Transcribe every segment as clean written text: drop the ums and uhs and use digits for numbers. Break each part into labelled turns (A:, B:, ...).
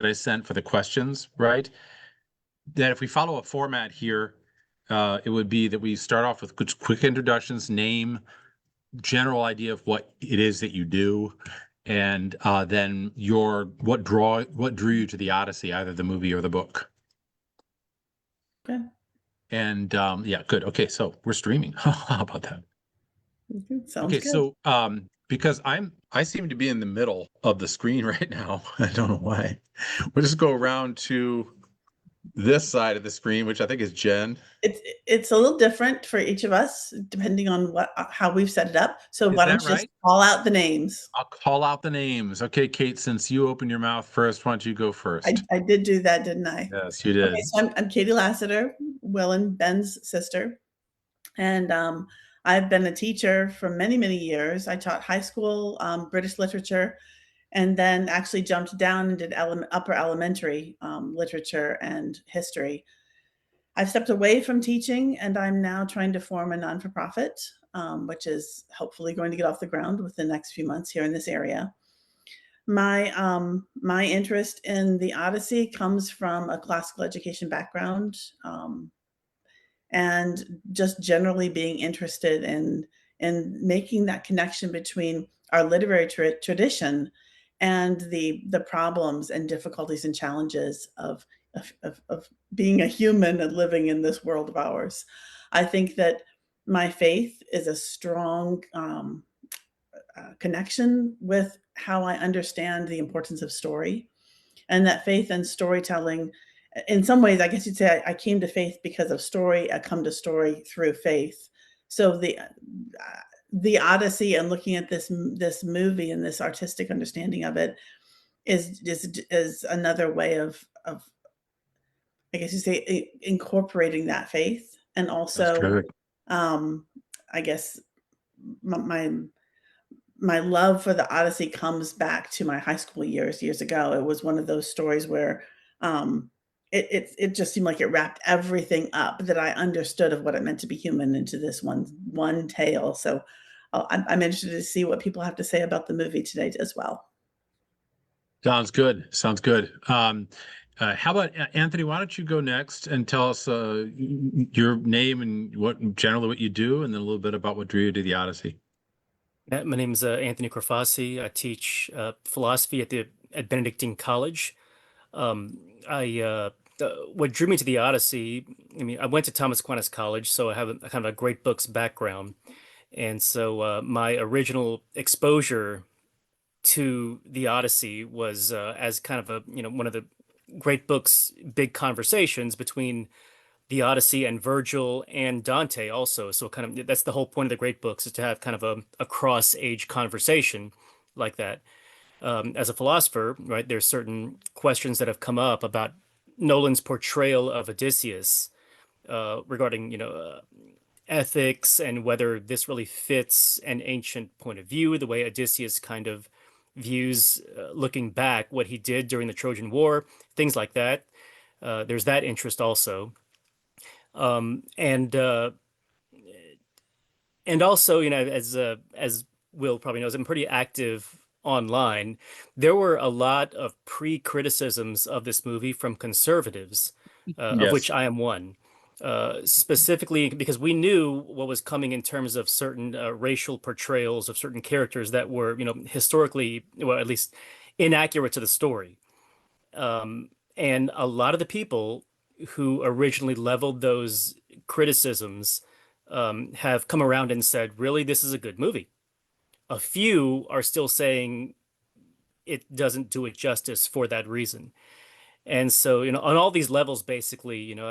A: I sent for the questions, right? That if we follow a format here, it would be that we start off with quick introductions, name, general idea of what it is that you do, and then what drew you to the Odyssey, either the movie or the book.
B: Okay.
A: And yeah, good. Okay, so we're streaming. How about that?
B: Sounds
A: Okay,
B: good.
A: so because I seem to be in the middle of the screen right now. I don't know why. We'll just go around to this side of the screen, which I think is Jen.
B: It's a little different for each of us, depending on how we've set it up. So
A: Is
B: why
A: that
B: don't you just
A: right?
B: call out the names?
A: I'll call out the names. Okay, Kate, since you opened your mouth first, why don't you go first?
B: I did do that, didn't I?
A: Yes, you
B: Okay,
A: did.
B: so I'm Katie Lasseter, Will and Ben's sister, and I've been a teacher for many, many years. I taught high school British literature, and then actually jumped down and did upper elementary literature and history. I've stepped away from teaching, and I'm now trying to form a non-for-profit, which is hopefully going to get off the ground within the next few months here in this area. My interest in the Odyssey comes from a classical education background, and just generally being interested in making that connection between our literary tradition and the problems and difficulties and challenges of being a human and living in this world of ours. I think that my faith is a strong connection with how I understand the importance of story, and that faith and storytelling, in some ways, I guess you'd say I came to faith because of story. I come to story through faith. So the Odyssey and looking at this movie and this artistic understanding of it is another way of I guess you say incorporating that faith, and
A: That's
B: also
A: good.
B: um, I guess my my love for the Odyssey comes back to my high school years ago. It was one of those stories where it just seemed like it wrapped everything up that I understood of what it meant to be human into this one tale. So I'm interested to see what people have to say about the movie today as well.
A: Sounds good. Sounds good. How about Anthony? Why don't you go next and tell us your name and generally what you do, and then a little bit about what drew you to the Odyssey.
C: Yeah, my name's Anthony Crifasi. I teach philosophy at Benedictine College. Um, I What drew me to the Odyssey. I mean, I went to Thomas Aquinas College, so I have a kind of a great books background, and so my original exposure to the Odyssey was as kind of a one of the great books, big conversations between the Odyssey and Virgil and Dante also. So kind of that's the whole point of the great books, is to have kind of a cross-age conversation like that. As a philosopher, right, there's certain questions that have come up about Nolan's portrayal of Odysseus regarding, ethics and whether this really fits an ancient point of view, the way Odysseus kind of views, looking back, what he did during the Trojan War, things like that. There's that interest also. Um, and uh, and also, as Will probably knows, I'm pretty active online. There were a lot of pre-criticisms of this movie from conservatives, of which
A: Yes.
C: I am one. Specifically because we knew what was coming in terms of certain racial portrayals of certain characters that were, historically, well, at least inaccurate to the story. And a lot of the people who originally leveled those criticisms have come around and said, really, this is a good movie. A few are still saying it doesn't do it justice for that reason. And so, on all these levels, basically, as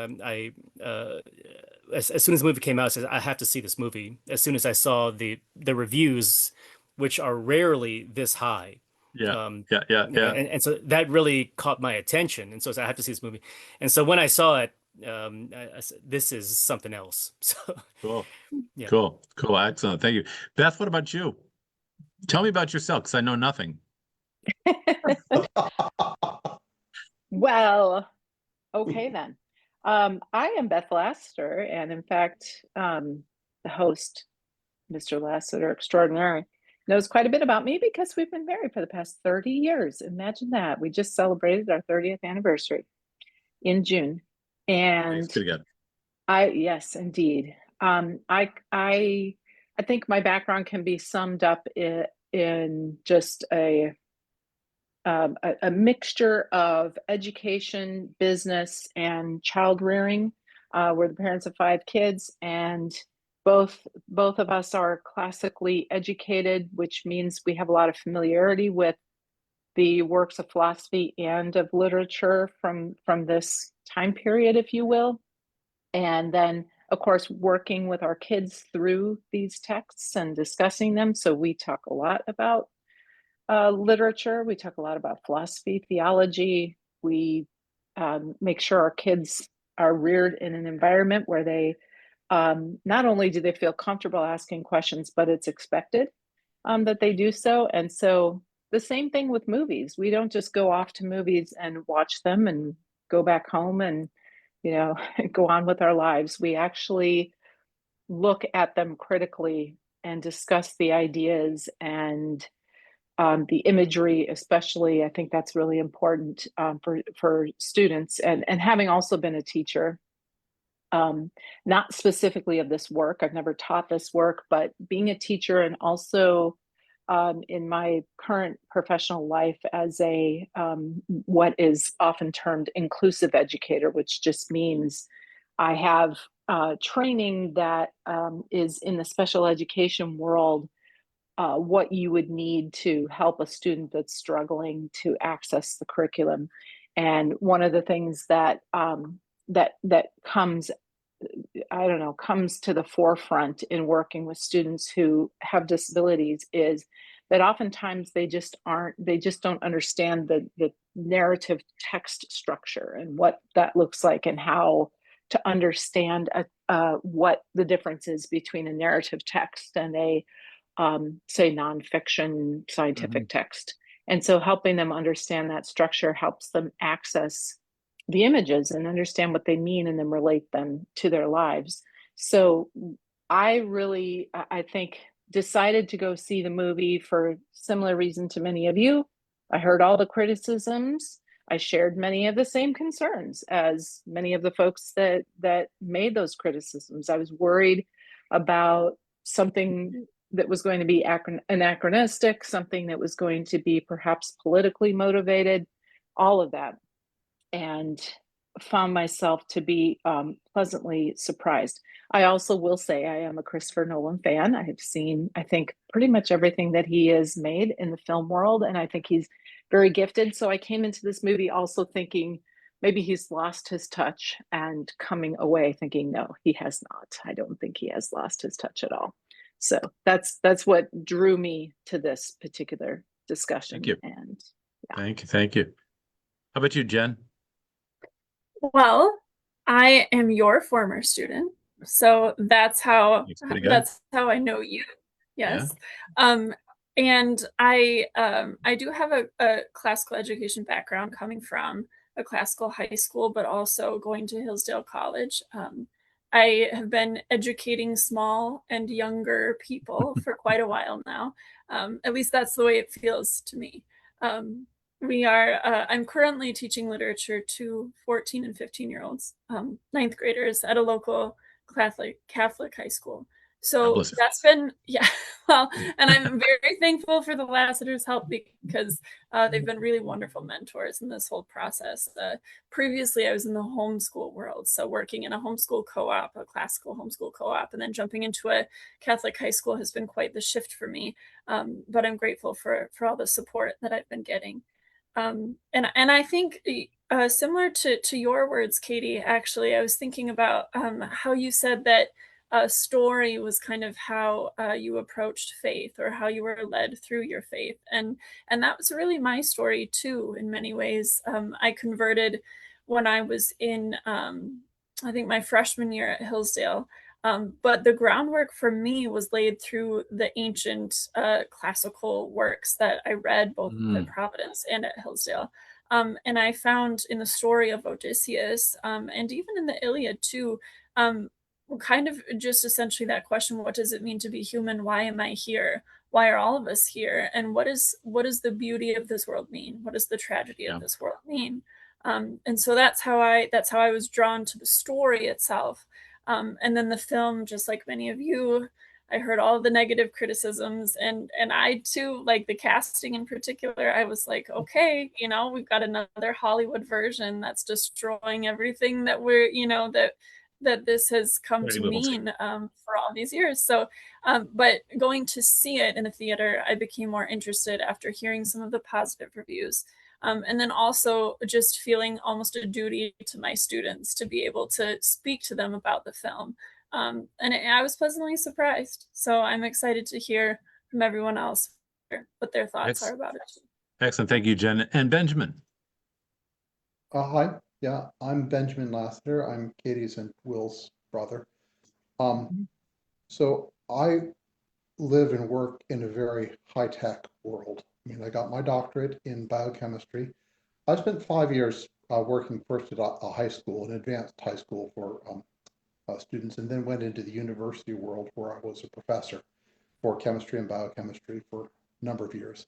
C: soon as the movie came out, I said, I have to see this movie. As soon as I saw the reviews, which are rarely this high.
A: Yeah.
C: Um,
A: Yeah. Yeah. Yeah.
C: and so that really caught my attention. And so I said, I have to see this movie. And so when I saw it, I said, this is something else. So,
A: Cool.
C: yeah.
A: Cool. Cool. Excellent. Thank you. Beth, what about you? Tell me about yourself, because I know nothing.
D: Well, okay then. I am Beth Lasseter, and in fact, the host, Mr. Lasseter Extraordinary. knows quite a bit about me because we've been married for the past 30 years. Imagine that. We just celebrated our 30th anniversary in June. And
A: Good again.
D: yes, indeed. I think my background can be summed up in just a mixture of education, business, and child rearing. We're the parents of 5 kids, and both of us are classically educated, which means we have a lot of familiarity with the works of philosophy and of literature from this time period, if you will. And then, of course, working with our kids through these texts and discussing them. So we talk a lot about literature. We talk a lot about philosophy, theology. We make sure our kids are reared in an environment where they not only do they feel comfortable asking questions, but it's expected that they do so. And so the same thing with movies. We don't just go off to movies and watch them and go back home and, go on with our lives. We actually look at them critically and discuss the ideas and the imagery, especially. I think that's really important for students. And having also been a teacher, not specifically of this work, I've never taught this work, but being a teacher and also in my current professional life as a what is often termed inclusive educator, which just means I have training that is in the special education world, what you would need to help a student that's struggling to access the curriculum. And one of the things that that comes, comes to the forefront in working with students who have disabilities is that oftentimes they just don't understand the narrative text structure and what that looks like, and how to understand what the difference is between a narrative text and a say nonfiction scientific text. And so helping them understand that structure helps them access the images and understand what they mean and then relate them to their lives. So I think, decided to go see the movie for similar reason to many of you. I heard all the criticisms. I shared many of the same concerns as many of the folks that made those criticisms. I was worried about something that was going to be anachronistic, something that was going to be perhaps politically motivated, all of that. And found myself to be pleasantly surprised. I also will say I am a Christopher Nolan fan. I have seen, I think, pretty much everything that he has made in the film world, and I think he's very gifted. So I came into this movie also thinking maybe he's lost his touch, and coming away thinking, no, he has not. I don't think he has lost his touch at all. So that's what drew me to this particular discussion.
A: Thank you.
D: And
A: yeah. Thank you. How about you, Jen?
E: Well, I am your former student, so that's how I know you. Yes. Yeah. And I do have a classical education background, coming from a classical high school, but also going to Hillsdale College. I have been educating small and younger people for quite a while now. At least that's the way it feels to me. I'm currently teaching literature to 14 and 15-year-olds, ninth graders at a local Catholic high school. So that's been, well, and I'm very thankful for the Lasseters' help, because they've been really wonderful mentors in this whole process. Previously, I was in the homeschool world, so working in a homeschool co-op, a classical homeschool co-op, and then jumping into a Catholic high school has been quite the shift for me. But I'm grateful for all the support that I've been getting. And I think similar to your words, Katie, actually, I was thinking about how you said that story was kind of how you approached faith, or how you were led through your faith. And that was really my story too, in many ways. I converted when I was in, I think, my freshman year at Hillsdale. But the groundwork for me was laid through the ancient classical works that I read both at Providence and at Hillsdale. And I found in the story of Odysseus, and even in the Iliad too, kind of just essentially that question, what does it mean to be human? Why am I here? why are all of us here? And what does the beauty of this world mean? What does the tragedy of this world mean? And so that's how I was drawn to the story itself. And then the film, just like many of you, I heard all the negative criticisms, and I too, like the casting in particular, I was like, okay, you know, we've got another Hollywood version that's destroying everything that we're, you know, that this has come to mean for all these years. So, but going to see it in the theater, I became more interested after hearing some of the positive reviews. And then also just feeling almost a duty to my students to be able to speak to them about the film. I was pleasantly surprised. So I'm excited to hear from everyone else what their thoughts are about it.
A: Excellent. Thank you, Jen. And Benjamin.
F: Hi. Yeah, I'm Benjamin Lasseter. I'm Katie's and Will's brother. So I live and work in a very high-tech world. I mean, I got my doctorate in biochemistry. I spent 5 years working first at a high school, an advanced high school for students, and then went into the university world where I was a professor for chemistry and biochemistry for a number of years.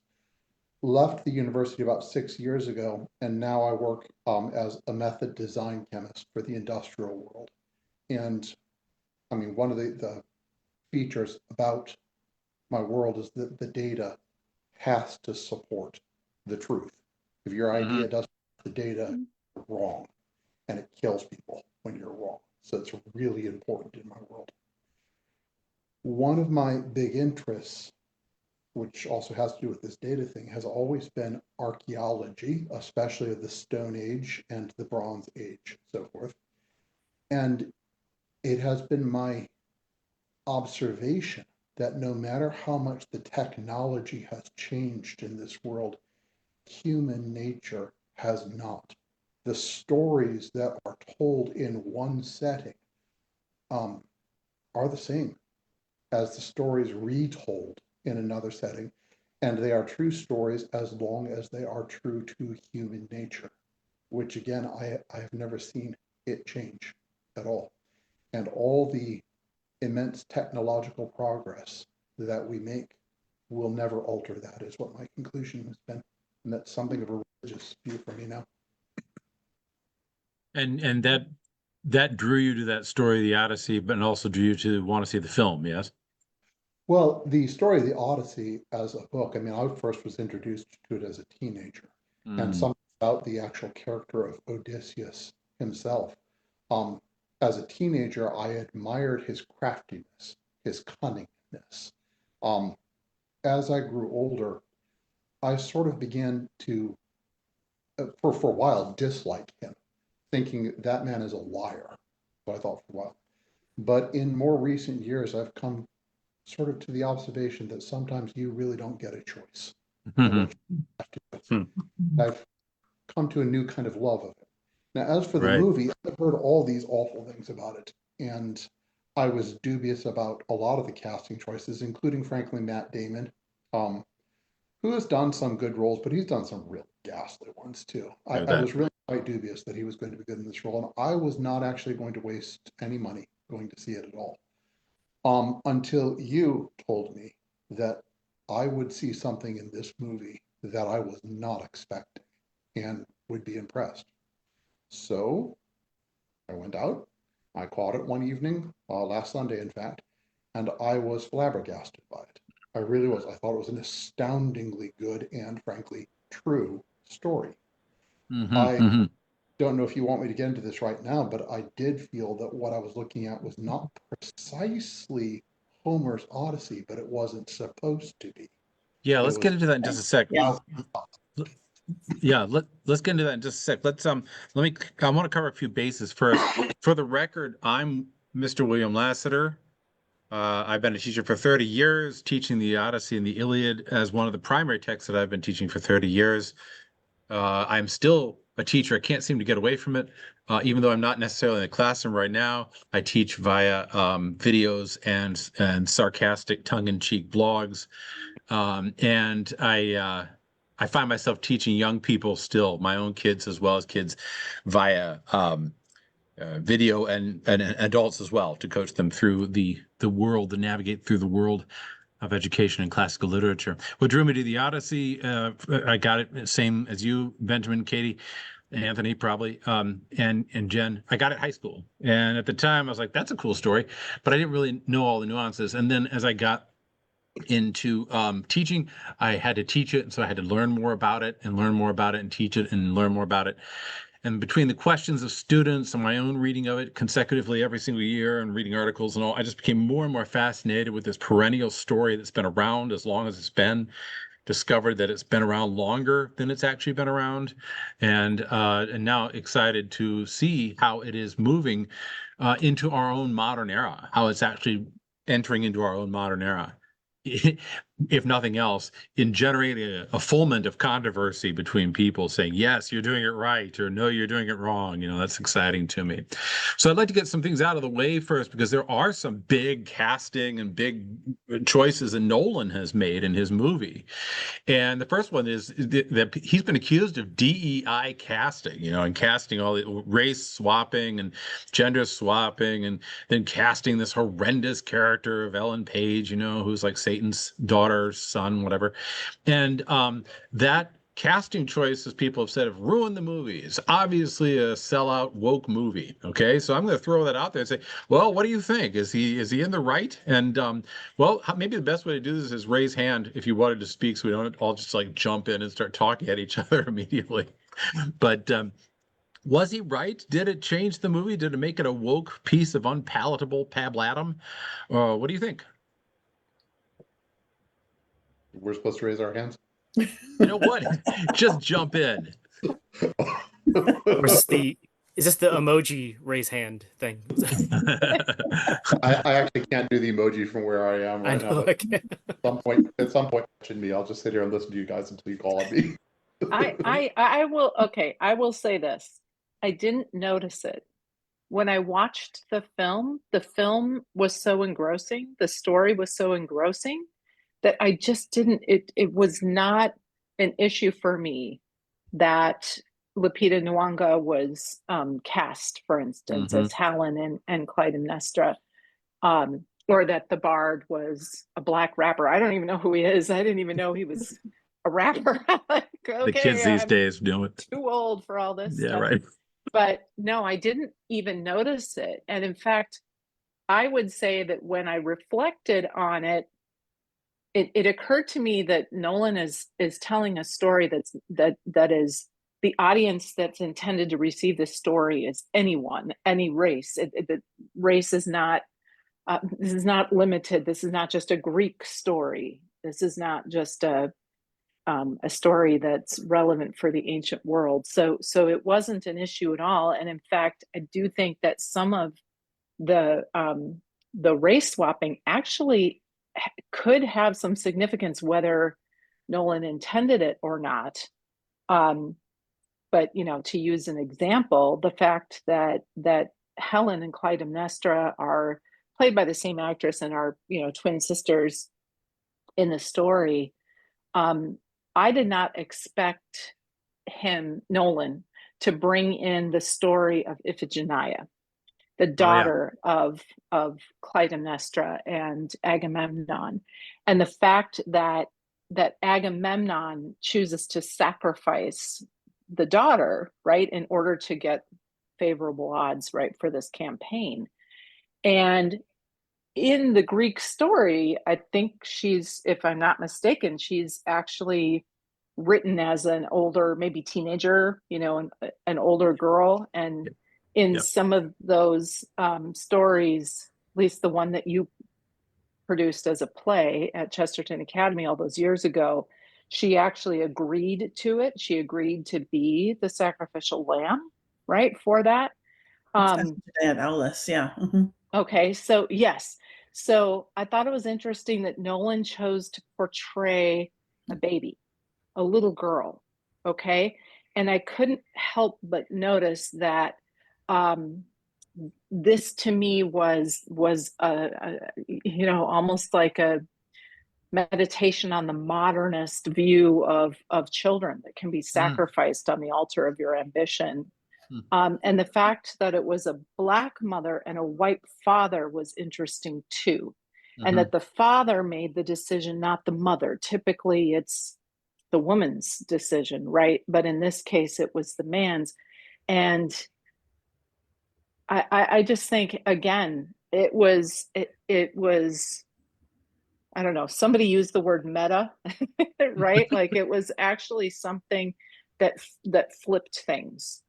F: Left the university about 6 years ago, and now I work as a method design chemist for the industrial world. And I mean, one of the features about my world is that the data has to support the truth. If your idea doesn't have the data, you're wrong, and it kills people when you're wrong. So it's really important in my world. One of my big interests, which also has to do with this data thing, has always been archaeology, especially of the Stone Age and the Bronze Age, so forth. And it has been my observation that no matter how much the technology has changed in this world, human nature has not. The stories that are told in one setting are the same as the stories retold in another setting, and they are true stories as long as they are true to human nature, which again, I have never seen it change at all. And all the immense technological progress that we make will never alter that, is what my conclusion has been. And that's something of a religious view for me now.
A: And that drew you to that story, the Odyssey, but also drew you to want to see the film, yes?
F: Well, the story of the Odyssey as a book, I mean, I first was introduced to it as a teenager, and something about the actual character of Odysseus himself. As a teenager, I admired his craftiness, his cunningness. As I grew older, I sort of began to, for a while, dislike him, thinking that man is a liar, what I thought for a while. But in more recent years, I've come sort of to the observation that sometimes you really don't get a choice. I've come to a new kind of love of it. Now, as for the movie, I've heard all these awful things about it, and I was dubious about a lot of the casting choices, including, frankly, Matt Damon, who has done some good roles, but he's done some real ghastly ones too. I was really quite dubious that he was going to be good in this role, and I was not actually going to waste any money going to see it at all. Until you told me that I would see something in this movie that I was not expecting and would be impressed. So I went out, I caught it one evening, last Sunday, in fact, and I was flabbergasted by it. I really was. I thought it was an astoundingly good and, frankly, true story. I don't know if you want me to get into this right now, but I did feel that what I was looking at was not precisely Homer's Odyssey, but it wasn't supposed to be.
A: Yeah, let's get into that in just a sec. Yeah, let's get into that in just a sec. I want to cover a few bases first. For the record, I'm Mr. William Lasseter. I've been a teacher for 30 years, teaching the Odyssey and the Iliad as one of the primary texts that I've been teaching for 30 years. I'm still a teacher. I can't seem to get away from it. Even though I'm not necessarily in the classroom right now, I teach via videos and sarcastic tongue-in-cheek blogs. And I find myself teaching young people still, my own kids as well as kids, via video and adults as well, to coach them through the world, to navigate through the world of education and classical literature. What drew me to the Odyssey, I got it same as you, Benjamin, Katie, Anthony, probably, and Jen. I got it high school, and at the time I was like, "That's a cool story," but I didn't really know all the nuances. And then as I got into teaching, I had to teach it, and so I had to learn more about it, and learn more about it, and teach it, and learn more about it. And between the questions of students and my own reading of it consecutively every single year and reading articles and all, I just became more and more fascinated with this perennial story that's been around as long as it's been. Discovered that it's been around longer than it's actually been around, and now excited to see how it is moving into our own modern era, how it's actually entering into our own modern era. If nothing else, in generating a foment of controversy between people saying, yes, you're doing it right, or no, you're doing it wrong. That's exciting to me. So I'd like to get some things out of the way first, because there are some big casting and big choices that Nolan has made in his movie. And the first one is that he's been accused of DEI casting, and casting all the race swapping and gender swapping, and then casting this horrendous character of Ellen Page, who's like Satan's daughter, son, whatever. And that casting choices, people have said, have ruined the movie. It's obviously a sellout woke movie. Okay, so I'm going to throw that out there and say, well, what do you think? Is he in the right? And well, maybe the best way to do this is raise hand if you wanted to speak, so we don't all just like jump in and start talking at each other immediately. But was he right? Did it change the movie? Did it make it a woke piece of unpalatable pablatum? What do you think?
F: We're supposed to raise our hands?
A: You know what? Just jump in.
C: Is this the emoji raise hand thing?
F: I actually can't do the emoji from where I am right now. At some point, mention me. I'll just sit here and listen to you guys until you call on me.
D: I will. Okay, I will say this. I didn't notice it when I watched the film. The film was so engrossing. The story was so engrossing that I just didn't. It was not an issue for me that Lupita Nyong'o was cast, for instance, as Helen and Clytemnestra, or that the Bard was a Black rapper. I don't even know who he is. I didn't even know he was a rapper. Like, okay,
A: the kids these days do it.
D: Too old for all this.
A: Yeah,
D: stuff.
A: right.
D: But no, I didn't even notice it. And in fact, I would say that when I reflected on it, it occurred to me that Nolan is telling a story that is the audience that's intended to receive this story is anyone, any race. The race is not. This is not limited. This is not just a Greek story. This is not just a story that's relevant for the ancient world. So it wasn't an issue at all. And in fact, I do think that some of the race swapping actually could have some significance, whether Nolan intended it or not. But to use an example, the fact that Helen and Clytemnestra are played by the same actress and are twin sisters in the story. I did not expect Nolan, to bring in the story of Iphigenia, the daughter of Clytemnestra and Agamemnon, and the fact that Agamemnon chooses to sacrifice the daughter, right, in order to get favorable odds, right, for this campaign. And in the Greek story, I think she's, if I'm not mistaken, she's actually written as an older, maybe teenager, an older girl. And in some of those stories, at least the one that you produced as a play at Chesterton Academy all those years ago, she actually agreed to it. She agreed to be the sacrificial lamb, right, for that.
B: Alice, yeah. Mm-hmm.
D: Okay, so yes. So I thought it was interesting that Nolan chose to portray a baby, a little girl, okay? And I couldn't help but notice that this to me was almost like a meditation on the modernist view of children that can be sacrificed on the altar of your ambition. And the fact that it was a Black mother and a white father was interesting too. and that the father made the decision, not the mother. Typically, it's the woman's decision, right? But in this case, it was the man's. And I just think, again, it was, I don't know, somebody used the word meta, right? Like it was actually something that flipped things.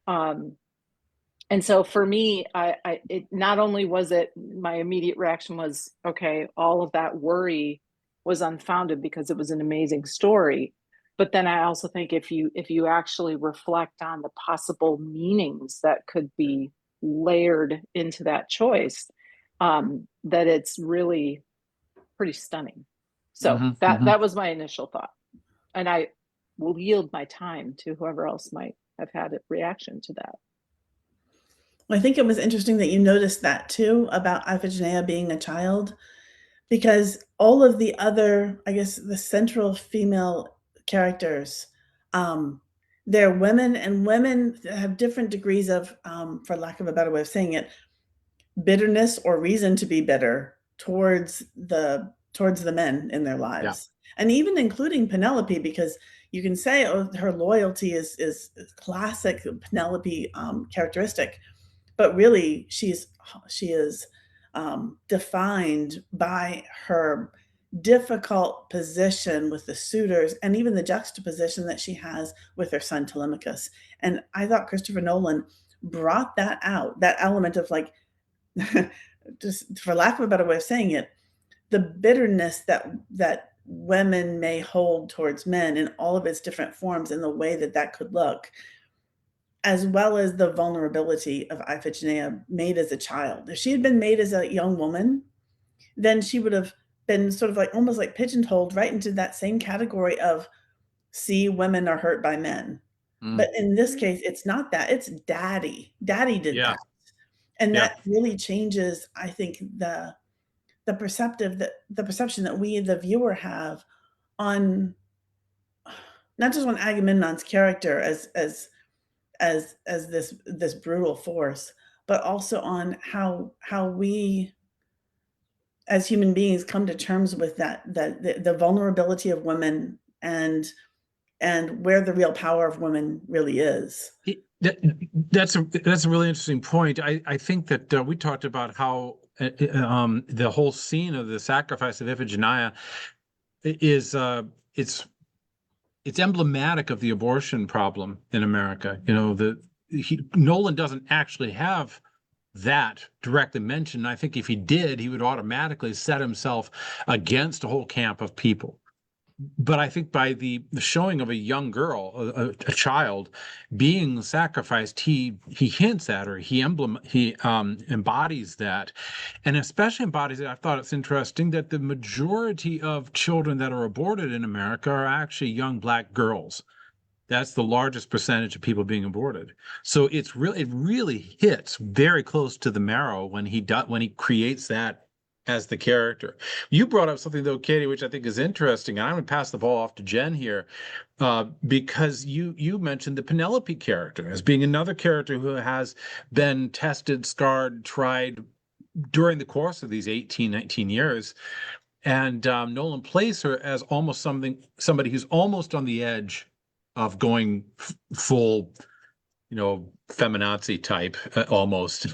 D: And so for me, it not only was it, my immediate reaction was, okay, all of that worry was unfounded because it was an amazing story. But then I also think if you actually reflect on the possible meanings that could be layered into that choice, that it's really pretty stunning. So that was my initial thought. And I will yield my time to whoever else might have had a reaction to that.
B: I think it was interesting that you noticed that too about Iphigenia being a child, because all of the other, I guess, the central female characters, they're women, and women have different degrees of, for lack of a better way of saying it, bitterness or reason to be bitter towards the men in their lives. And even including Penelope, because you can say, oh, her loyalty is classic Penelope characteristic. But really, she is defined by her difficult position with the suitors, and even the juxtaposition that she has with her son Telemachus. And I thought Christopher Nolan brought that out, that element of like, just for lack of a better way of saying it, the bitterness that women may hold towards men in all of its different forms, and the way that could look, as well as the vulnerability of Iphigenia made as a child. If she had been made as a young woman, then she would have been sort of like almost like pigeonholed right into that same category of, see, women are hurt by men. But in this case, it's not that. It's daddy. Daddy did that. And that really changes, I think, the perception that we, the viewer, have on not just on Agamemnon's character as this brutal force, but also on how we as human beings come to terms with the vulnerability of women, and where the real power of women really is.
A: That's a really interesting point. I think that we talked about how the whole scene of the sacrifice of Iphigenia is it's emblematic of the abortion problem in America. You know, Nolan doesn't actually have that directly mentioned. I think if he did, he would automatically set himself against a whole camp of people. But I think by the showing of a young girl, a child being sacrificed, he hints at her, he embodies that, and especially embodies it. I thought it's interesting that the majority of children that are aborted in America are actually young Black girls. That's the largest percentage of people being aborted. So it really hits very close to the marrow when he creates that as the character. You brought up something though, Katie, which I think is interesting, and I'm going to pass the ball off to Jen here, because you mentioned the Penelope character as being another character who has been tested, scarred, tried during the course of these 18, 19 years. And Nolan plays her as almost somebody who's almost on the edge of going full, feminazi type, almost.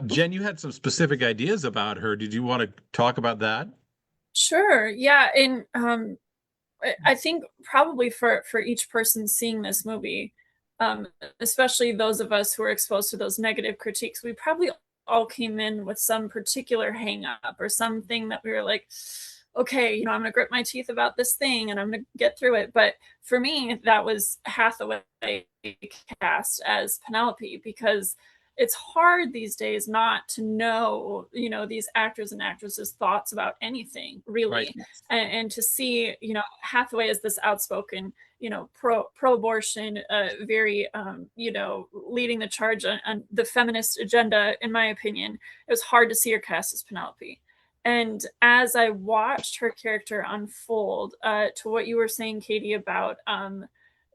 A: Jen, you had some specific ideas about her. Did you want to talk about that?
E: Sure. Yeah. And I think probably for each person seeing this movie, especially those of us who are exposed to those negative critiques, we probably all came in with some particular hang up or something that we were like, okay, I'm going to grit my teeth about this thing and I'm going to get through it. But for me, that was Hathaway cast as Penelope, because it's hard these days not to know, these actors and actresses' thoughts about anything, really. Right. And to see, Hathaway as this outspoken, pro-abortion, very, leading the charge on the feminist agenda, in my opinion, it was hard to see her cast as Penelope. And as I watched her character unfold, to what you were saying, Katie, about,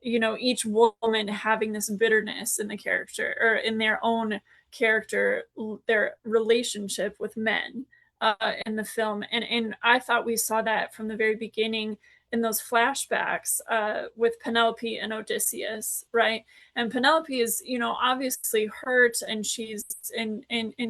E: each woman having this bitterness in the character or in their own character, their relationship with men, in the film. And I thought we saw that from the very beginning in those flashbacks with Penelope and Odysseus, right? And Penelope is, you know, obviously hurt, and she's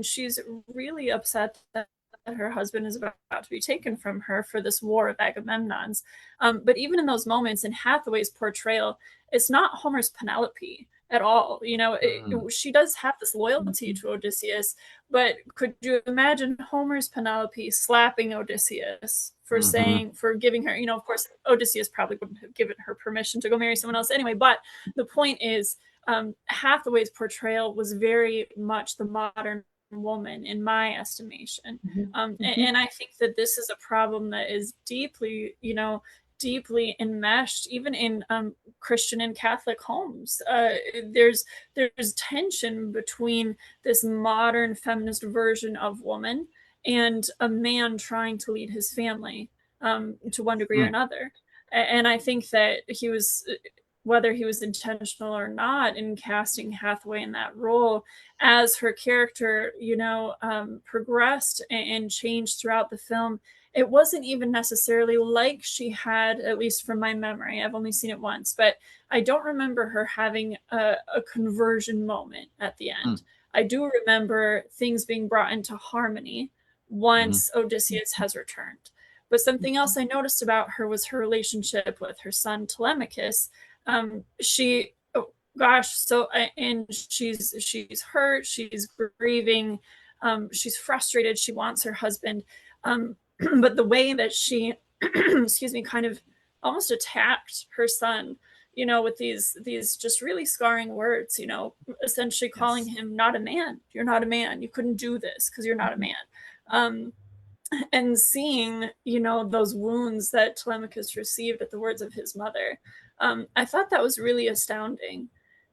E: she's really upset that her husband is about to be taken from her for this war of Agamemnon's. But even in those moments, in Hathaway's portrayal, it's not Homer's Penelope at all. You know, she does have this loyalty to Odysseus, but could you imagine Homer's Penelope slapping Odysseus for saying, for giving her, you know, of course, Odysseus probably wouldn't have given her permission to go marry someone else anyway. But the point is, Hathaway's portrayal was very much the modern woman in my estimation. And I think that this is a problem that is deeply, you know, deeply enmeshed even in Christian and Catholic homes. There's tension between this modern feminist version of woman and a man trying to lead his family to one degree or another. And I think that he was, whether he was intentional or not in casting Hathaway in that role, as her character, you know, progressed and changed throughout the film, it wasn't even necessarily like she had, at least from my memory, I've only seen it once, but I don't remember her having a conversion moment at the end. I do remember things being brought into harmony once Odysseus has returned. But something else I noticed about her was her relationship with her son Telemachus. She, oh gosh, so and she's hurt, she's grieving, she's frustrated, she wants her husband. But the way that she, excuse me, kind of almost attacked her son, you know, with these just really scarring words, you know, essentially calling him not a man. You're not a man. You couldn't do this because you're not a man. And seeing, you know, those wounds that Telemachus received at the words of his mother, I thought that was really astounding.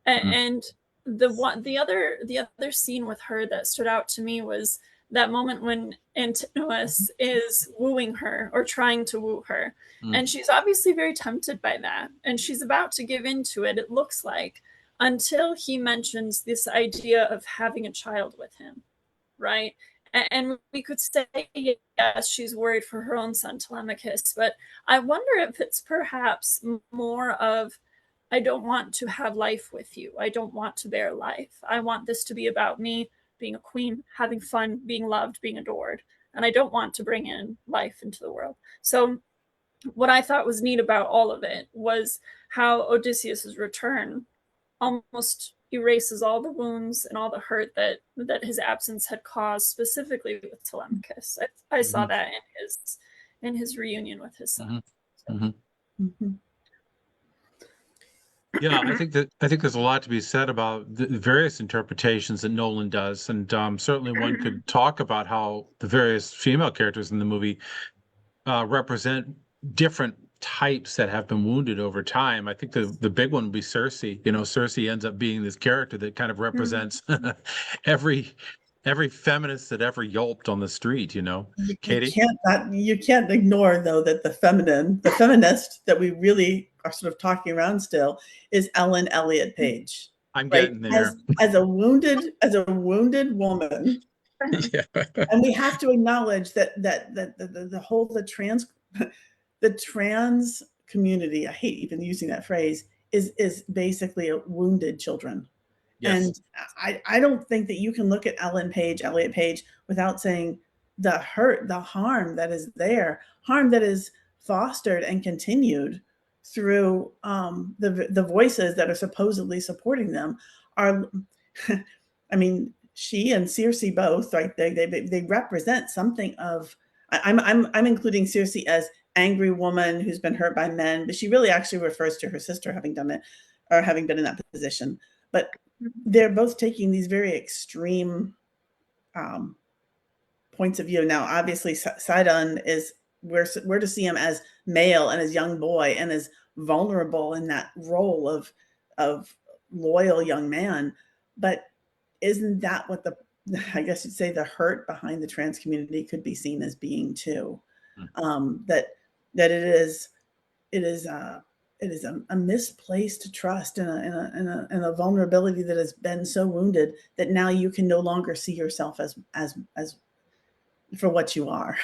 E: And the other scene with her that stood out to me was that moment when Antinous is wooing her or trying to woo her. And she's obviously very tempted by that. And she's about to give into it, it looks like, until he mentions this idea of having a child with him, right? And we could say, yes, she's worried for her own son, Telemachus. But I wonder if it's perhaps more of, I don't want to have life with you. I don't want to bear life. I want this to be about me being a queen, having fun, being loved, being adored. And I don't want to bring in life into the world. So what I thought was neat about all of it was how Odysseus's return almost erases all the wounds and all the hurt that his absence had caused, specifically with Telemachus. I saw that in his reunion with his son.
A: Yeah, I think there's a lot to be said about the various interpretations that Nolan does, and certainly one could talk about how the various female characters in the movie represent different types that have been wounded over time. I think the big one would be Circe. You know, Circe ends up being this character that kind of represents every feminist that ever yelped on the street, you know. Katie?
B: You can't ignore, though, that the feminist that we really are sort of talking around still is Ellen Elliott Page.
A: I'm getting there.
B: As a wounded woman.
A: Yeah.
B: And we have to acknowledge that the trans community, I hate even using that phrase, is basically a wounded children. Yes. And I don't think that you can look at Elliott Page, without saying the hurt, the harm that is there, harm that is fostered and continued through the voices that are supposedly supporting them are, I mean, she and Circe both, right? They represent something of, I'm including Circe as angry woman who's been hurt by men, but she really actually refers to her sister having done it or having been in that position. But they're both taking these very extreme points of view. Now, obviously, Sidon is, we're to see him as male and as young boy and as vulnerable in that role of loyal young man. But isn't that what I guess you'd say the hurt behind the trans community could be seen as being too? That it is a misplaced trust and a vulnerability that has been so wounded that now you can no longer see yourself as for what you are.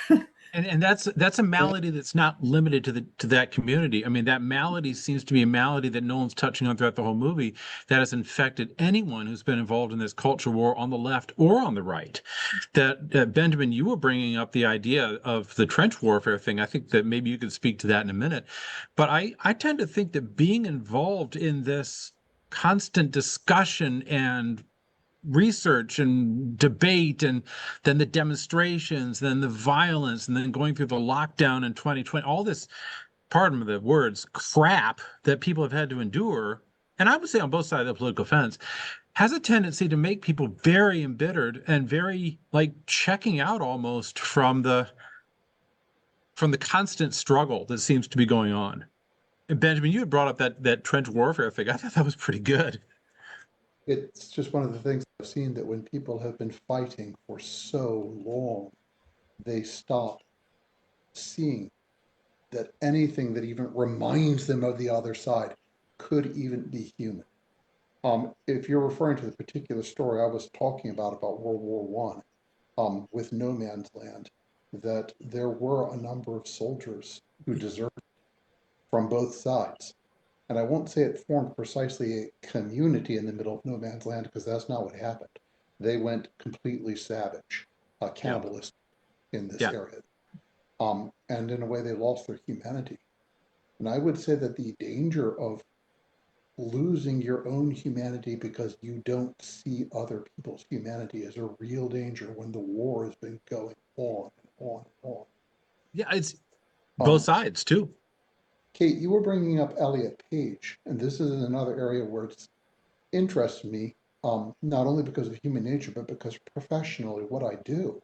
A: And that's a malady that's not limited to that community. I mean, that malady seems to be a malady that Nolan's touching on throughout the whole movie that has infected anyone who's been involved in this culture war on the left or on the right. That Benjamin, you were bringing up the idea of the trench warfare thing. I think that maybe you could speak to that in a minute. But I tend to think that being involved in this constant discussion and research and debate, and then the demonstrations, then the violence, and then going through the lockdown in 2020, all this, pardon the words, crap that people have had to endure, and I would say on both sides of the political fence, has a tendency to make people very embittered and very like checking out almost from the constant struggle that seems to be going on. And Benjamin, you had brought up that trench warfare thing. I thought that was pretty good.
F: It's just one of the things I've seen, that when people have been fighting for so long, they stop seeing that anything that even reminds them of the other side could even be human. If you're referring to the particular story I was talking about World War I, with No Man's Land, that there were a number of soldiers who deserted from both sides. And I won't say it formed precisely a community in the middle of No Man's Land, because that's not what happened. They went completely savage, cannibalist in this area. And in a way, they lost their humanity. And I would say that the danger of losing your own humanity because you don't see other people's humanity is a real danger when the war has been going on and on and on.
A: Yeah, it's both sides too.
F: Kate, you were bringing up Elliot Page, and this is another area where it interests me, not only because of human nature, but because professionally what I do.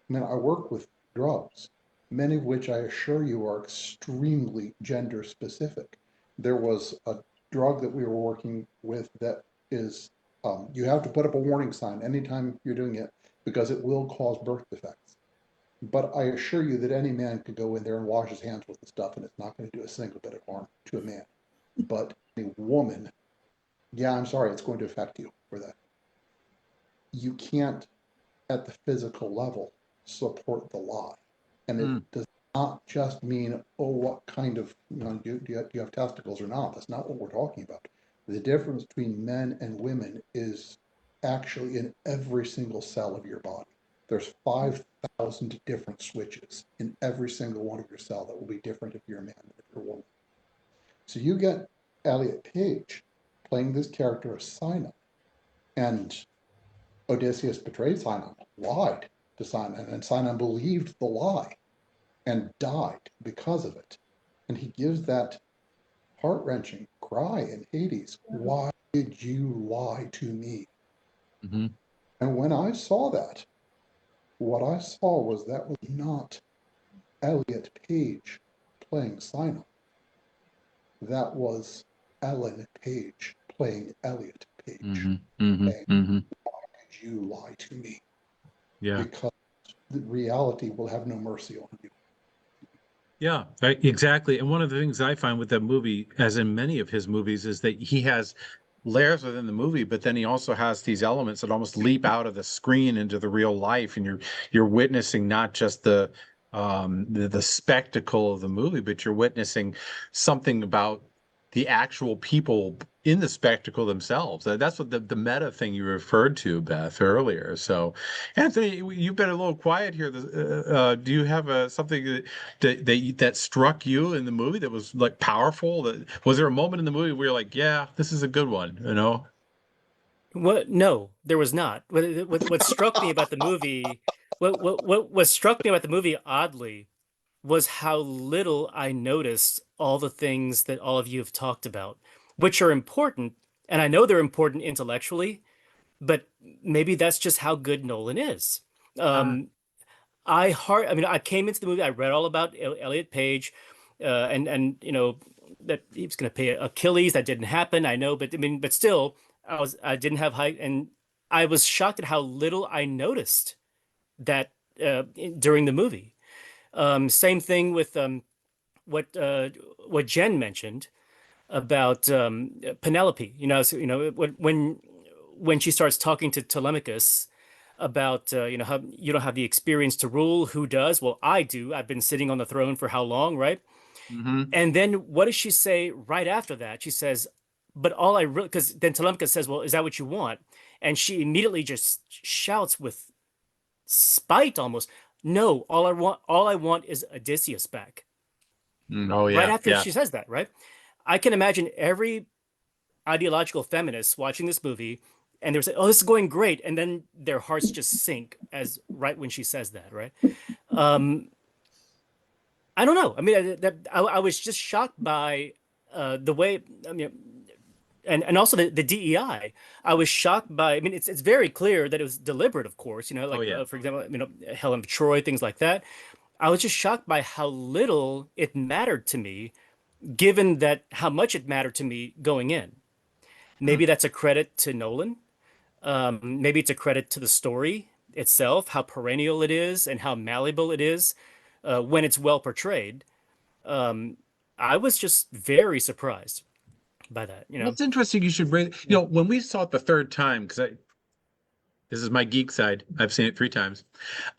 F: I mean, I work with drugs, many of which I assure you are extremely gender specific. There was a drug that we were working with that is, you have to put up a warning sign anytime you're doing it, because it will cause birth defects. But I assure you that any man could go in there and wash his hands with the stuff, and it's not going to do a single bit of harm to a man. But a woman, yeah, I'm sorry, it's going to affect you for that. You can't, at the physical level, support the lie. And it does not just mean, oh, what kind of, do you have testicles or not? That's not what we're talking about. The difference between men and women is actually in every single cell of your body. There's 5,000 different switches in every single one of your cell that will be different if you're a man than if you're a woman. So you get Elliot Page playing this character of Sinon, and Odysseus betrayed Sinon, lied to Sinon, and Sinon believed the lie and died because of it. And he gives that heart-wrenching cry in Hades, why did you lie to me? Mm-hmm. And when I saw that, what I saw was that was not Elliot Page playing Sinon. That was Ellen Page playing Elliot Page. Saying, why did you lie to me? Yeah. Because the reality will have no mercy on you.
A: Yeah, exactly. And one of the things I find with that movie, as in many of his movies, is that he has layers within the movie, but then he also has these elements that almost leap out of the screen into the real life, and you're witnessing not just the spectacle of the movie, but you're witnessing something about the actual people in the spectacle themselves. That's what the meta thing you referred to, Beth, earlier. So, Anthony, you've been a little quiet here. Do you have something that struck you in the movie that was like powerful? Was there a moment in the movie where you're like, yeah, this is a good one, you know?
C: What? No, there was not. What struck me about the movie, what struck me about the movie oddly, was how little I noticed all the things that all of you have talked about, which are important, and I know they're important intellectually, but maybe that's just how good Nolan is. I came into the movie, I read all about Elliot Page, and that he was going to pay Achilles. That didn't happen, I know, but still, I didn't have height, and I was shocked at how little I noticed that during the movie. Same thing with what Jen mentioned about Penelope. When she starts talking to Telemachus, about how you don't have the experience to rule. Who does? Well, I do. I've been sitting on the throne for how long, right?
A: Mm-hmm.
C: And then what does she say right after that? She says, "But all I really," because then Telemachus says, "Well, is that what you want?" And she immediately just shouts with spite almost, "No, all I want is Odysseus back."
A: Oh
C: Right
A: yeah,
C: after
A: yeah.
C: she says that, right? I can imagine every ideological feminist watching this movie and they're saying, "Oh, this is going great," and then their hearts just sink as right when she says that, right? I don't know. I mean, I was just shocked by the way. I mean, and also the DEI. I was shocked by. I mean, it's very clear that it was deliberate, of course.
A: Oh yeah.
C: For example, Helen of Troy, things like that. I was just shocked by how little it mattered to me, given that how much it mattered to me going in. Maybe that's a credit to Nolan. Maybe it's a credit to the story itself, how perennial it is and how malleable it is when it's well portrayed. I was just very surprised by that.
A: Well, it's interesting you should bring, when we saw it the third time, because this is my geek side, I've seen it 3 times.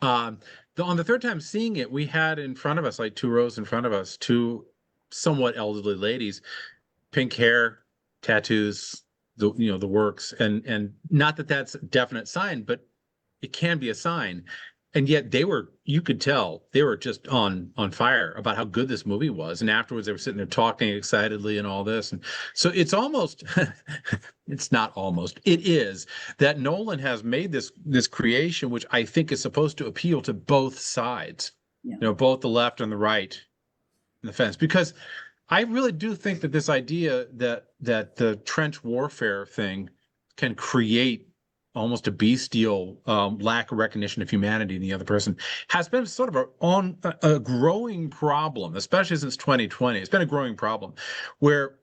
A: On the third time seeing it, we had in front of us, like 2 rows in front of us, two somewhat elderly ladies, pink hair, tattoos, the works, and not that that's a definite sign, but it can be a sign. And yet you could tell they were just on fire about how good this movie was. And afterwards they were sitting there talking excitedly and all this. And so it's almost, it's not almost, it is that Nolan has made this creation, which I think is supposed to appeal to both sides, both the left and the right in the fence, because I really do think that this idea that the trench warfare thing can create almost a bestial lack of recognition of humanity in the other person has been sort of a growing problem, especially since 2020. It's been a growing problem where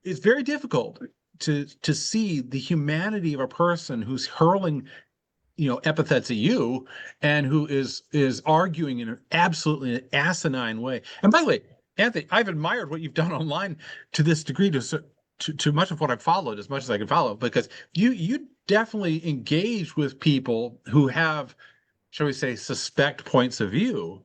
A: it's very difficult to see the humanity of a person who's hurling epithets at you and who is arguing in an absolutely asinine way. And by the way, Anthony, I've admired what you've done online to this degree, to much of what I've followed, as much as I can follow, because you definitely engage with people who have, shall we say, suspect points of view.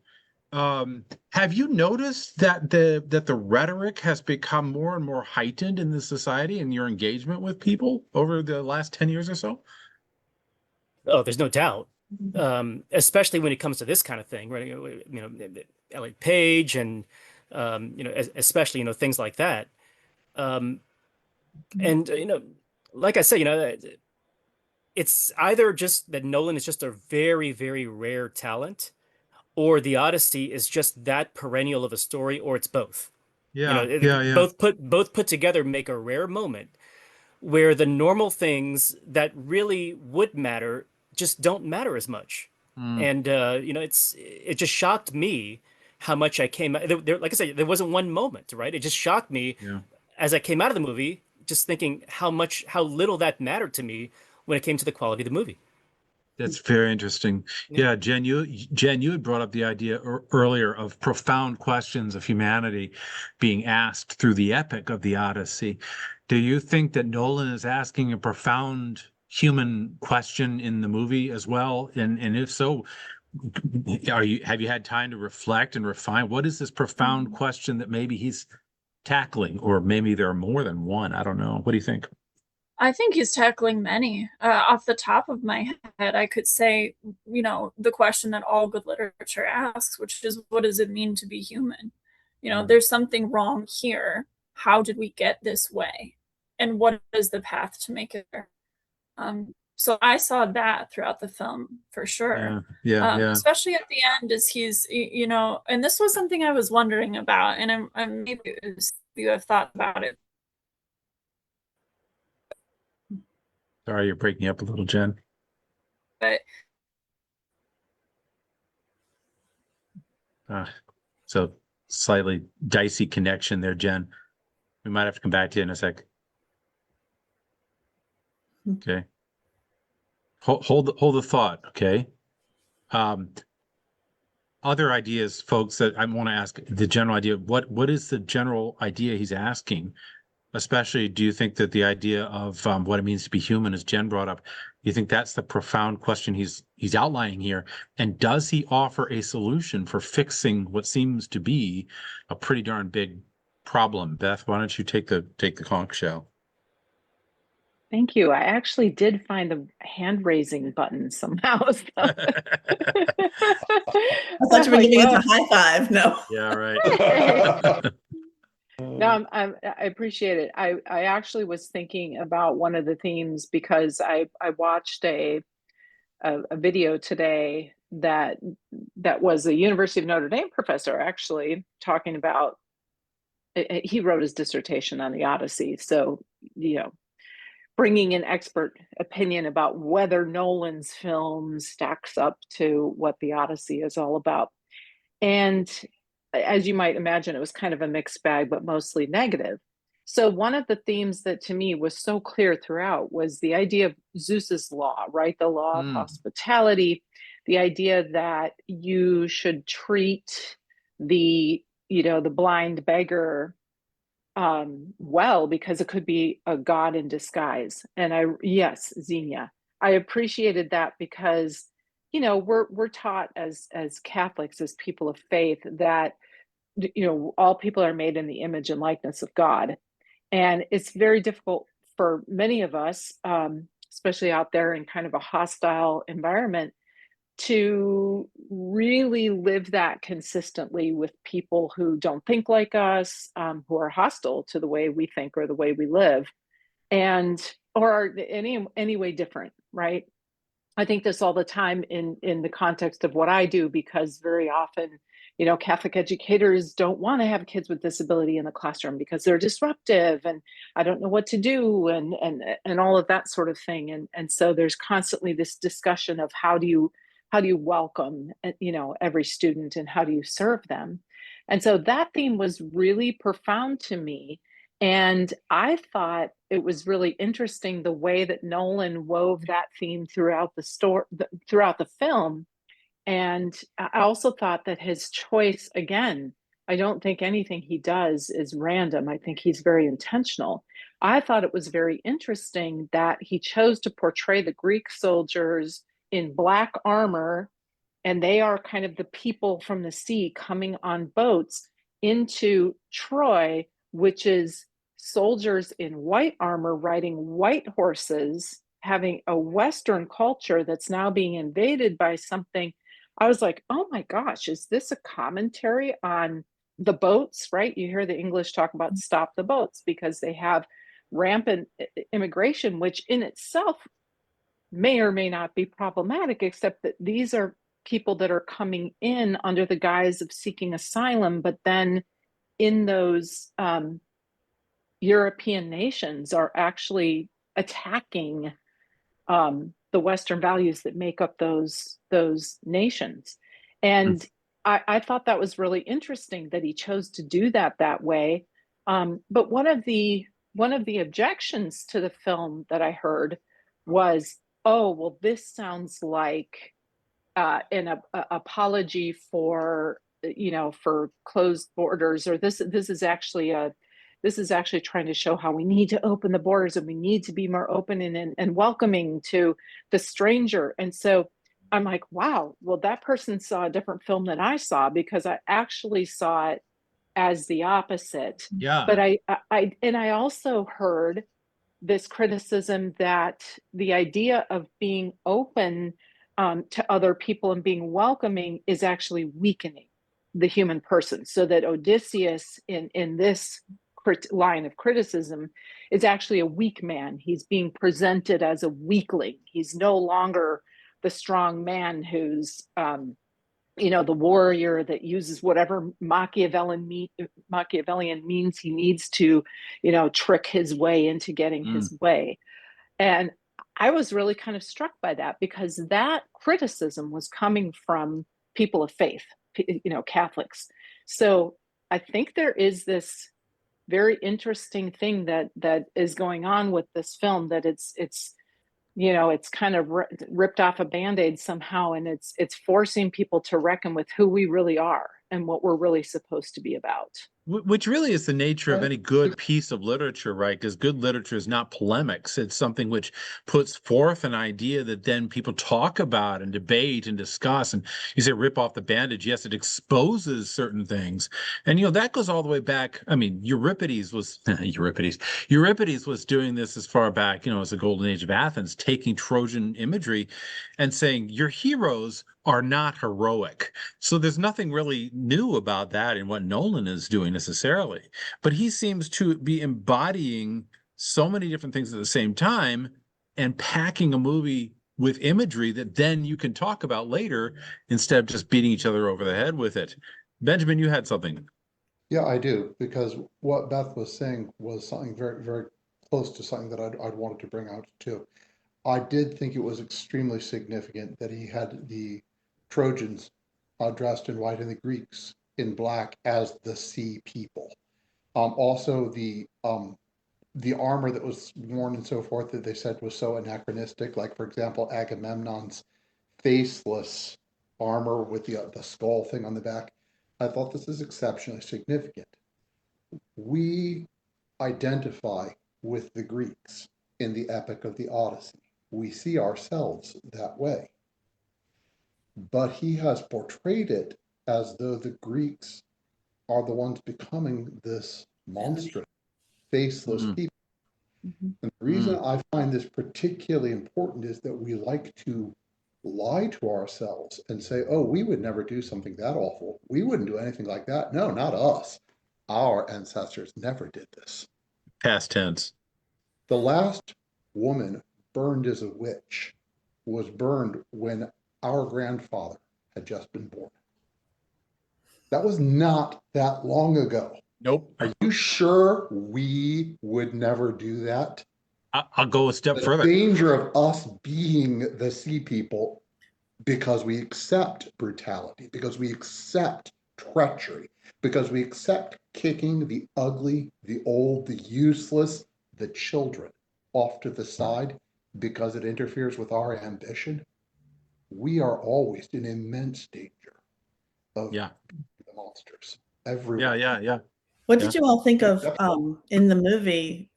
A: Have you noticed that the rhetoric has become more and more heightened in the society and your engagement with people over the last 10 years or so?
C: Oh, there's no doubt. Especially when it comes to this kind of thing, right? Elliot Page and especially things like that. And like I said, it's either just that Nolan is just a very, very rare talent, or the Odyssey is just that perennial of a story, or it's both.
A: Yeah.
C: Both put together make a rare moment where the normal things that really would matter just don't matter as much. And it just shocked me how much I came out there. Like I said, there wasn't one moment, right? It just shocked me as I came out of the movie, just thinking how little that mattered to me when it came to the quality of the movie.
A: That's very interesting. Yeah, Jen, you had brought up the idea earlier of profound questions of humanity being asked through the epic of the Odyssey. Do you think that Nolan is asking a profound human question in the movie as well? And if so, have you had time to reflect and refine? What is this profound question that maybe he's tackling, or maybe there are more than one? I don't know. What do you think?
E: I think he's tackling many. Off the top of my head, I could say, the question that all good literature asks, which is, what does it mean to be human? There's something wrong here. How did we get this way? And what is the path to make it there? So I saw that throughout the film for sure.
A: Yeah.
E: Especially at the end, as he's, and this was something I was wondering about, and maybe you have thought about it.
A: Sorry, you're breaking up a little, Jen.
E: But
A: so slightly dicey connection there, Jen. We might have to come back to you in a sec. Okay. Hold the thought. Okay. Other ideas, folks, that I want to ask the general idea. What is the general idea he's asking? Especially, do you think that the idea of what it means to be human, as Jen brought up, You think that's the profound question he's outlining here? And does he offer a solution for fixing what seems to be a pretty darn big problem? Beth, why don't you take the conch shell?
D: Thank you. I actually did find the hand raising button somehow. So.
B: I thought you were giving us a high five. No.
A: Yeah, right.
D: No, I appreciate it. I actually was thinking about one of the themes because I watched a video today that was a University of Notre Dame professor actually talking about. He wrote his dissertation on the Odyssey, so bringing an expert opinion about whether Nolan's film stacks up to what the Odyssey is all about. And as you might imagine, it was kind of a mixed bag, but mostly negative. So one of the themes that to me was so clear throughout was the idea of Zeus's law, right? The law of hospitality, the idea that you should treat the blind beggar well, because it could be a god in disguise. And yes, Xenia, I appreciated that because we're taught as Catholics, as people of faith, that all people are made in the image and likeness of God, and it's very difficult for many of us, especially out there in kind of a hostile environment, to really live that consistently with people who don't think like us, who are hostile to the way we think or the way we live, or are any way different, right? I think this all the time in the context of what I do, because very often, Catholic educators don't want to have kids with disability in the classroom because they're disruptive and I don't know what to do and all of that sort of thing. And so there's constantly this discussion of how do you welcome, every student, and how do you serve them? And so that theme was really profound to me. And I thought it was really interesting the way that Nolan wove that theme throughout the film. And I also thought that his choice, again, I don't think anything he does is random. I think he's very intentional. I thought it was very interesting that he chose to portray the Greek soldiers in black armor, and they are kind of the people from the sea coming on boats into Troy, which is soldiers in white armor riding white horses, having a Western culture that's now being invaded by something. I was like, oh my gosh, is this a commentary on the boats, right? You hear the English talk about stop the boats because they have rampant immigration, which in itself may or may not be problematic, except that these are people that are coming in under the guise of seeking asylum, but then in those European nations are actually attacking the Western values that make up those nations. And I thought that was really interesting that he chose to do that way. But one of the objections to the film that I heard was, oh, well, this sounds like an apology for closed borders, or this is actually trying to show how we need to open the borders and we need to be more open and welcoming to the stranger. And so I'm like, wow, well, that person saw a different film than I saw, because I actually saw it as the opposite.
A: Yeah.
D: But I also heard this criticism that the idea of being open to other people and being welcoming is actually weakening the human person, so that Odysseus in this line of criticism is actually a weak man. He's being presented as a weakling. He's no longer the strong man who's the warrior that uses whatever Machiavellian means he needs to trick his way into getting his way. And I was really kind of struck by that, because that criticism was coming from people of faith, Catholics. So I think there is this very interesting thing that is going on with this film, that it's kind of ripped off a Band-Aid somehow, and it's forcing people to reckon with who we really are and what we're really supposed to be about.
A: Which really is the nature of any good piece of literature, right? Because good literature is not polemics. It's something which puts forth an idea that then people talk about and debate and discuss. And you say rip off the bandage. Yes, it exposes certain things. And, that goes all the way back. I mean, Euripides was Euripides was doing this as far back, as the golden age of Athens, taking Trojan imagery and saying your heroes are not heroic. So there's nothing really new about that in what Nolan is doing necessarily. But he seems to be embodying so many different things at the same time and packing a movie with imagery that then you can talk about later instead of just beating each other over the head with it. Benjamin, you had something.
F: Yeah, I do, because what Beth was saying was something very, very close to something that I'd wanted to bring out too. I did think it was extremely significant that he had the Trojans dressed in white and the Greeks in black as the sea people. Also, the armor that was worn and so forth that they said was so anachronistic. Like, for example, Agamemnon's faceless armor with the skull thing on the back. I thought this is exceptionally significant. We identify with the Greeks in the epic of the Odyssey. We see ourselves that way. But he has portrayed it as though the Greeks are the ones becoming this monstrous, faceless people. And the reason I find this particularly important is that we like to lie to ourselves and say, oh, we would never do something that awful. We wouldn't do anything like that. No, not us. Our ancestors never did this.
A: Past tense.
F: The last woman burned as a witch was burned when our grandfather had just been born. That was not that long ago.
A: Nope.
F: Are you sure we would never do that?
A: I'll go a step further.
F: The danger of us being the sea people because we accept brutality, because we accept treachery, because we accept kicking the ugly, the old, the useless, the children off to the side because it interferes with our ambition. We are always in immense danger of the monsters. Everyone.
A: Yeah.
B: What did you all think of in the movie?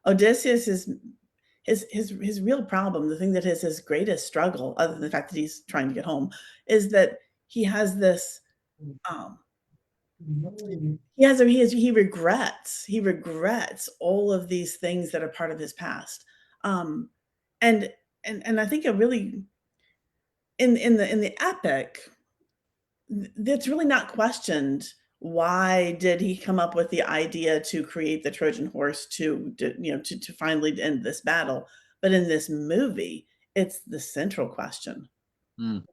B: Odysseus is his real problem, the thing that is his greatest struggle, other than the fact that he's trying to get home, is that he has this he regrets all of these things that are part of his past. And I think it really in the epic, that's really not questioned. Why did he come up with the idea to create the Trojan horse to finally end this battle? But in this movie, it's the central question.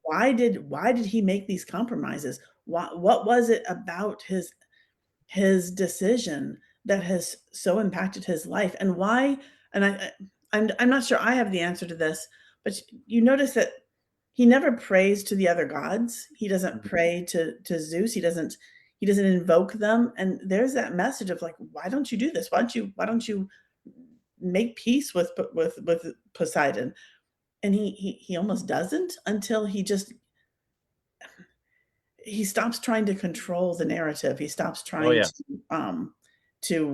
B: Why did he make these compromises? What was it about his decision that has so impacted his life? And why? And I'm not sure I have the answer to this, but you notice that he never prays to the other gods. He doesn't pray to Zeus. He doesn't invoke them. And there's that message of like, why don't you do this? Why don't you make peace with Poseidon? And he almost doesn't until he stops trying to control the narrative. He stops trying to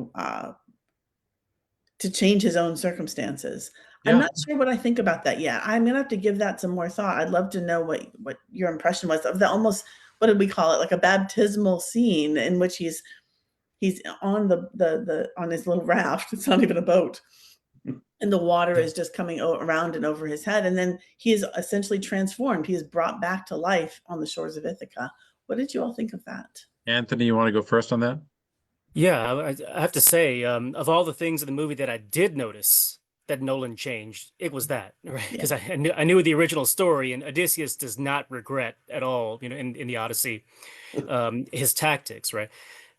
B: change his own circumstances. I'm not sure what I think about that yet. I'm gonna have to give that some more thought. I'd love to know what your impression was of the almost, what did we call it? Like a baptismal scene in which he's on on his little raft. It's not even a boat. And the water is just coming around and over his head. And then he is essentially transformed. He is brought back to life on the shores of Ithaca. What did you all think of that?
A: Anthony, you want to go first on that?
C: Yeah, I have to say, of all the things in the movie that I did notice that Nolan changed, it was that, right? Because I knew the original story, and Odysseus does not regret at all, in the Odyssey, his tactics, right?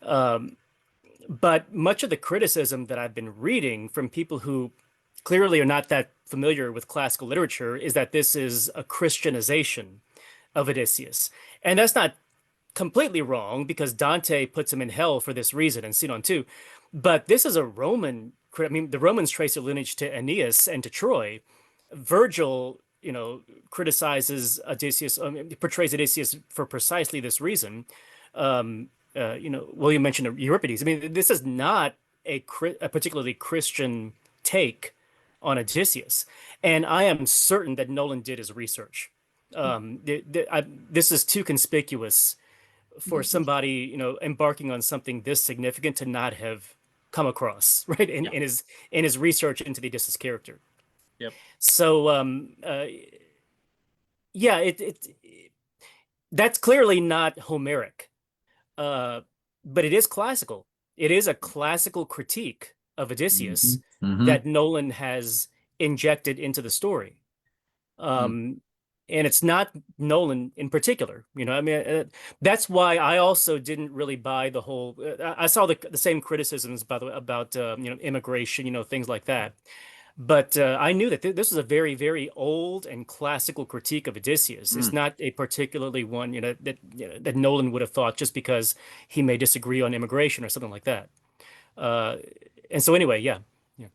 C: But much of the criticism that I've been reading from people who clearly are not that familiar with classical literature is that this is a Christianization of Odysseus. And that's not completely wrong, because Dante puts him in hell for this reason, and Sinon too. But this is a Roman, the Romans trace their lineage to Aeneas and to Troy. Virgil, criticizes Odysseus, portrays Odysseus for precisely this reason. William mentioned Euripides. I mean, this is not a particularly Christian take on Odysseus, and I am certain that Nolan did his research. This is too conspicuous for somebody, embarking on something this significant to not have come across, right? In his research into the Odysseus character.
A: Yep.
C: So, yeah, that's clearly not Homeric, but it is classical. It is a classical critique of Odysseus that Nolan has injected into the story. And it's not Nolan in particular, I mean, that's why I also didn't really buy the whole. I saw the same criticisms, by the way, about immigration, things like that. But I knew that this was a very, very old and classical critique of Odysseus. It's not a particularly one, that Nolan would have thought just because he may disagree on immigration or something like that. And so anyway, yeah.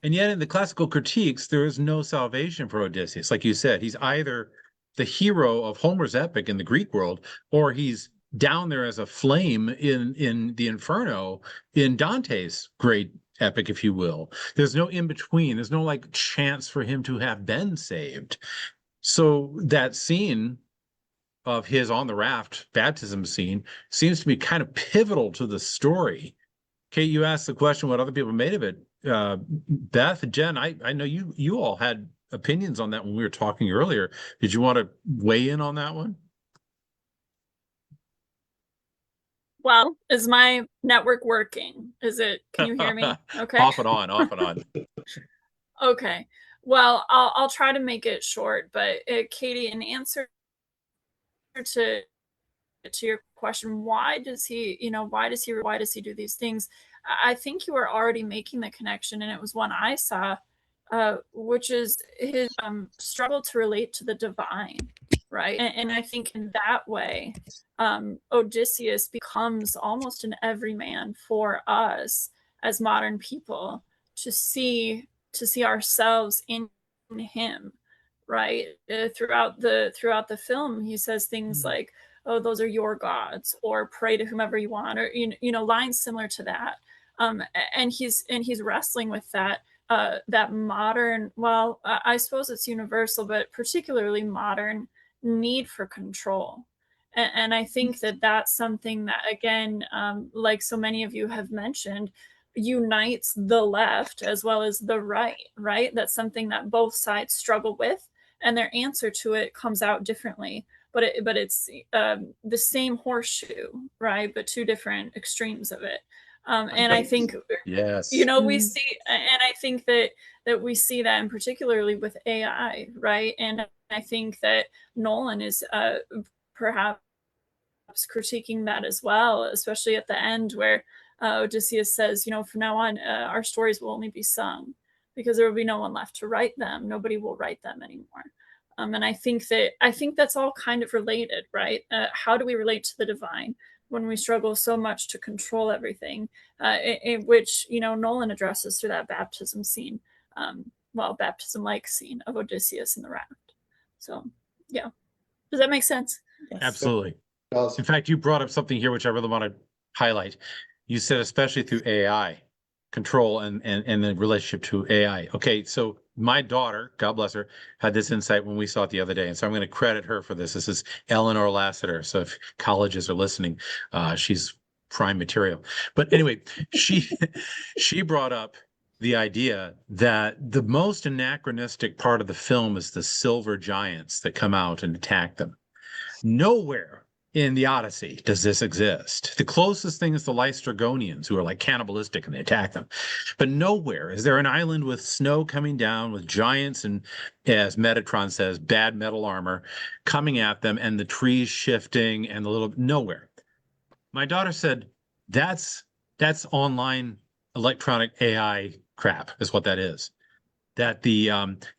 A: And yet in the classical critiques, there is no salvation for Odysseus. Like you said, he's either the hero of Homer's epic in the Greek world, or he's down there as a flame in the Inferno in Dante's great epic, if you will. There's no in between. There's no like chance for him to have been saved. So that scene of his on the raft baptism scene seems to be kind of pivotal to the story. Kate, you asked the question what other people made of it. Beth, Jen, I know you all had opinions on that when we were talking earlier. Did you want to weigh in on that one?
E: Well, is my network working? Can you hear me? Okay.
A: Off and on.
E: Okay. Well, I'll try to make it short, but Katie, in answer to your question, why does he do these things? I think you were already making the connection, and it was one I saw, which is his struggle to relate to the divine, right? And I think in that way, Odysseus becomes almost an everyman for us as modern people to see ourselves in him, right? Throughout the film, he says things like, "Oh, those are your gods," or "Pray to whomever you want," or lines similar to that. And he's wrestling with that modern, well, I suppose it's universal, but particularly modern need for control. And I think that that's something that, again, like so many of you have mentioned, unites the left as well as the right? That's something that both sides struggle with, and their answer to it comes out differently. But it's the same horseshoe, right? But two different extremes of it. And I think,
A: yes,
E: we see, and I think that we see that, and particularly with AI, right? And I think that Nolan is perhaps critiquing that as well, especially at the end where Odysseus says, from now on, our stories will only be sung because there will be no one left to write them. Nobody will write them anymore. And I think that's all kind of related, right? How do we relate to the divine when we struggle so much to control everything, in which, Nolan addresses through that baptism scene, baptism-like scene of Odysseus in the raft. So, yeah. Does that make sense?
B: Yes.
A: Absolutely. In fact, you brought up something here which I really want to highlight. You said especially through AI control and the relationship to AI. Okay, so my daughter, God bless her, had this insight when we saw it the other day, and so I'm going to credit her for this. This is Eleanor Lasseter. So if colleges are listening, she's prime material. But anyway, she brought up the idea that the most anachronistic part of the film is the silver giants that come out and attack them. Nowhere in the Odyssey does this exist. The closest thing is the Lystragonians, who are like cannibalistic and they attack them. But nowhere is there an island with snow coming down, with giants and, as Metatron says, bad metal armor coming at them, and the trees shifting and the little nowhere. My daughter said, that's online electronic AI crap is what that is. That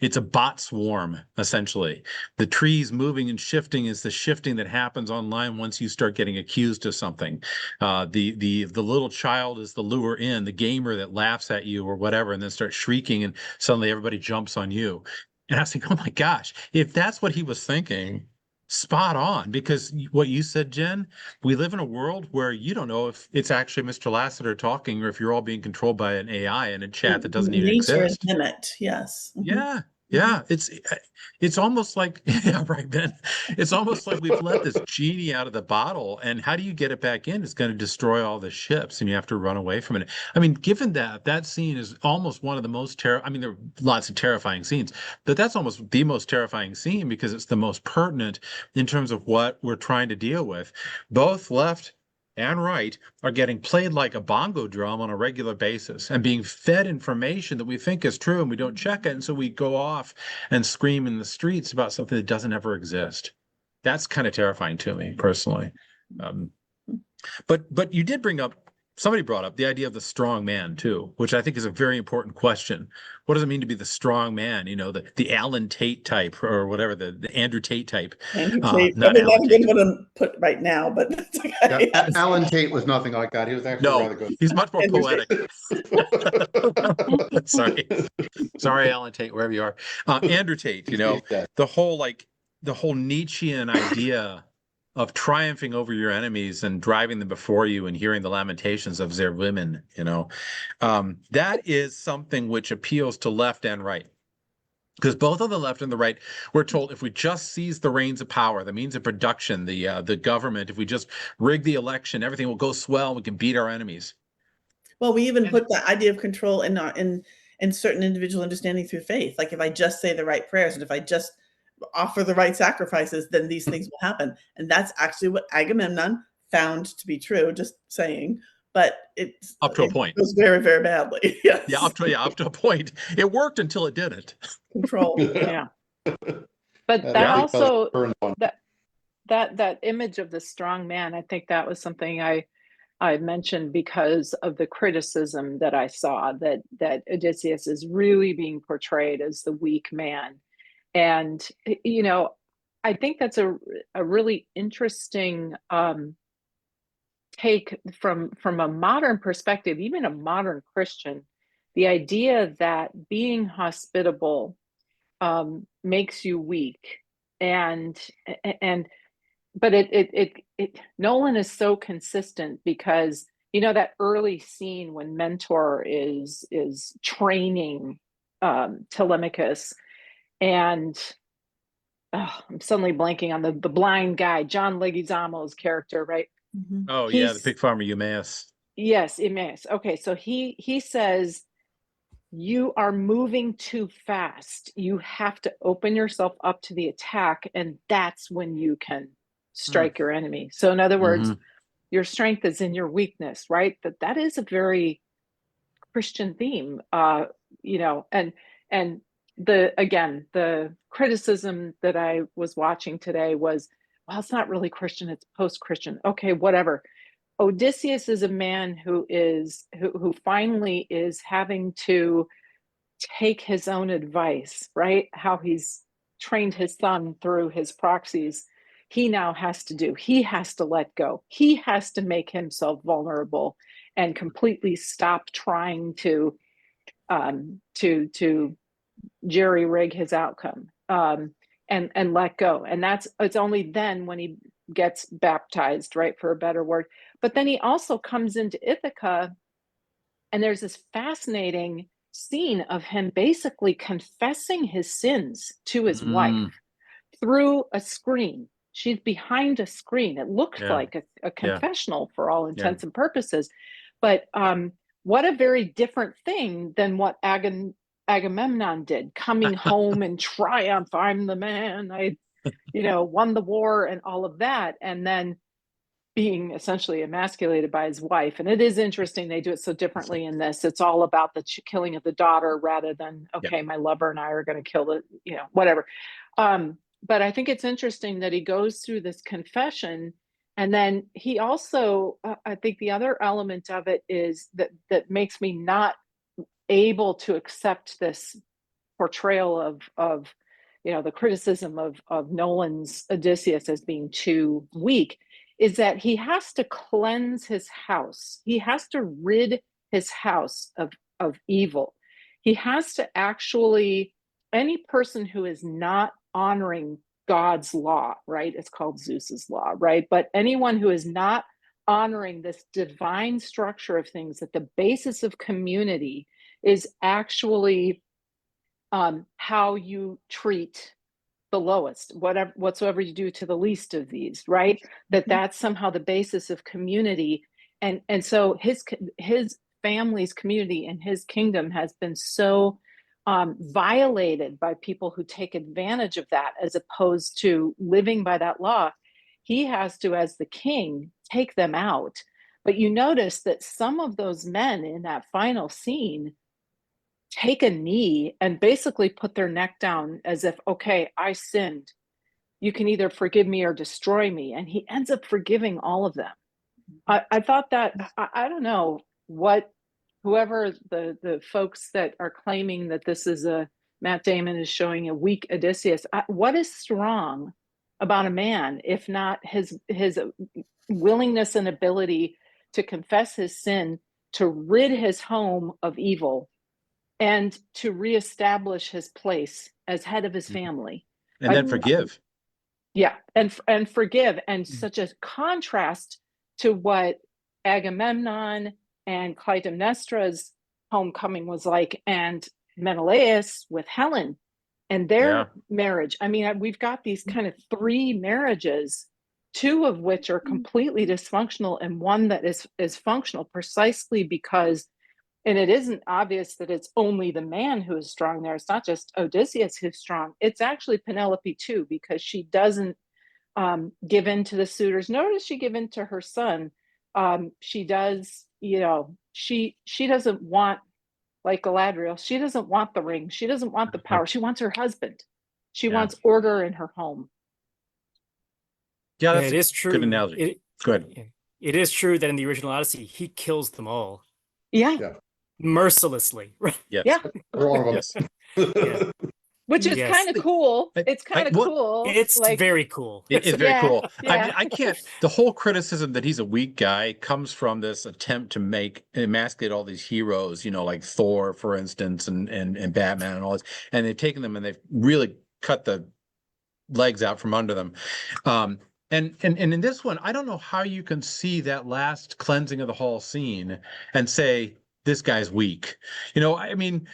A: it's a bot swarm, essentially. The trees moving and shifting is the shifting that happens online once you start getting accused of something. The little child is the lure in, the gamer that laughs at you or whatever, and then starts shrieking, and suddenly everybody jumps on you. And I was like, oh my gosh, if that's what he was thinking, spot on, because what you said, Jen, we live in a world where you don't know if it's actually Mr. Lasseter talking or if you're all being controlled by an AI in a chat that doesn't even
B: Nature is
A: exist.
B: mimicked, yes.
A: Yeah. Yeah, it's almost like, yeah, right, Ben. It's almost like we've let this genie out of the bottle, and how do you get it back in? It's going to destroy all the ships, and you have to run away from it. I mean, given that scene is almost one of the most I mean, there are lots of terrifying scenes, but that's almost the most terrifying scene because it's the most pertinent in terms of what we're trying to deal with. Both left and right are getting played like a bongo drum on a regular basis and being fed information that we think is true, and we don't check it. And so we go off and scream in the streets about something that doesn't ever exist. That's kind of terrifying to me personally. But you did bring up, somebody brought up the idea of the strong man too, which I think is a very important question. What does it mean to be the strong man? You know, the Alan Tate type, or whatever, the Andrew Tate type.
B: Andrew Tate,
A: not
B: probably not
A: Alan
B: a good
A: Tate.
B: one to put right now, but that's okay.
F: Yeah, Alan Tate was nothing like that. He was actually rather
A: No,
F: good.
A: he's much more
B: Andrew
A: poetic. Sorry, Alan Tate, wherever you are. Andrew Tate, you know, the whole Nietzschean idea of triumphing over your enemies and driving them before you and hearing the lamentations of their women, you know, that is something which appeals to left and right. Because both on the left and the right, we're told if we just seize the reins of power, the means of production, the government, if we just rig the election, everything will go swell and we can beat our enemies.
B: Well, we even put the idea of control in certain individual understanding through faith. Like if I just say the right prayers and if I just offer the right sacrifices, then these things will happen. And that's actually what Agamemnon found to be true, just saying. But it's
A: up to a point.
B: It goes very, very badly. Yes.
A: Yeah, up to a point. It worked until it didn't.
B: Control.
D: Yeah. But that also that image of the strong man, I think that was something I mentioned because of the criticism that I saw that Odysseus is really being portrayed as the weak man. And, you know, I think that's a really interesting take from a modern perspective, even a modern Christian, the idea that being hospitable makes you weak. But Nolan is so consistent because, you know, that early scene when Mentor is training Telemachus, and I'm suddenly blanking on the blind guy, John Leguizamo's character, right?
B: Mm-hmm.
A: Oh, yeah, the pig farmer Eumaeus.
D: Yes, Eumaeus. Okay, so he says, you are moving too fast. You have to open yourself up to the attack, and that's when you can strike your enemy. So in other words, your strength is in your weakness, right? That is a very Christian theme, you know, and the criticism that I was watching today was, well, it's not really Christian, it's post-Christian. Okay, whatever. Odysseus is a man who finally is having to take his own advice, right? How he's trained his son through his proxies. He now has to let go. He has to make himself vulnerable and completely stop trying to jerry rig his outcome, and let go. And it's only then when he gets baptized, right, for a better word. But then he also comes into Ithaca, and there's this fascinating scene of him basically confessing his sins to his wife through a screen. She's behind a screen. It looked like a confessional for all intents and purposes. But what a very different thing than what Agamemnon did, coming home in triumph. I'm the man. I, won the war and all of that. And then being essentially emasculated by his wife. And it is interesting. They do it so differently in this. It's all about the killing of the daughter rather than, okay, my lover and I are going to kill the, whatever. But I think it's interesting that he goes through this confession. And then he also, I think the other element of it is that makes me not able to accept this portrayal of the criticism of Nolan's Odysseus as being too weak, is that he has to cleanse his house. He has to rid his house of evil. He has to actually, any person who is not honoring God's law, right? It's called Zeus's law, right? But anyone who is not honoring this divine structure of things, that the basis of community is actually how you treat the lowest, whatsoever you do to the least of these, right? That's somehow the basis of community. And so his family's community and his kingdom has been so violated by people who take advantage of that, as opposed to living by that law. He has to, as the king, take them out. But you notice that some of those men in that final scene take a knee and basically put their neck down as if, okay, I sinned. You can either forgive me or destroy me. And he ends up forgiving all of them. I thought that, I don't know what, whoever the folks that are claiming that this is Matt Damon is showing a weak Odysseus, what is strong about a man, if not his willingness and ability to confess his sin, to rid his home of evil, and to reestablish his place as head of his family.
A: And then forgive.
D: Yeah, and forgive. And such a contrast to what Agamemnon and Clytemnestra's homecoming was like, and Menelaus with Helen and their marriage. I mean, we've got these kind of three marriages, two of which are completely dysfunctional and one that is functional, precisely because, and it isn't obvious that it's only the man who is strong there. It's not just Odysseus who's strong. It's actually Penelope too, because she doesn't give in to the suitors, nor does she give in to her son. She does, she doesn't want, like Galadriel, she doesn't want the ring. She doesn't want the power. She wants her husband. She wants order in her home.
A: Yeah, that's
C: it is true.
A: Good analogy. Good.
C: It is true that in the original Odyssey, he kills them all.
D: Yeah.
C: Mercilessly.
A: Yes.
D: Yeah.
A: Yes.
C: Yeah.
D: Which is kind of cool. It's kind of cool.
C: It's like, very cool.
A: It's very cool.
D: Yeah.
A: I can't. The whole criticism that he's a weak guy comes from this attempt to emasculate all these heroes, like Thor, for instance, and Batman and all this. And they've taken them and they've really cut the legs out from under them. And in this one, I don't know how you can see that last cleansing of the hall scene and say, this guy's weak. I mean,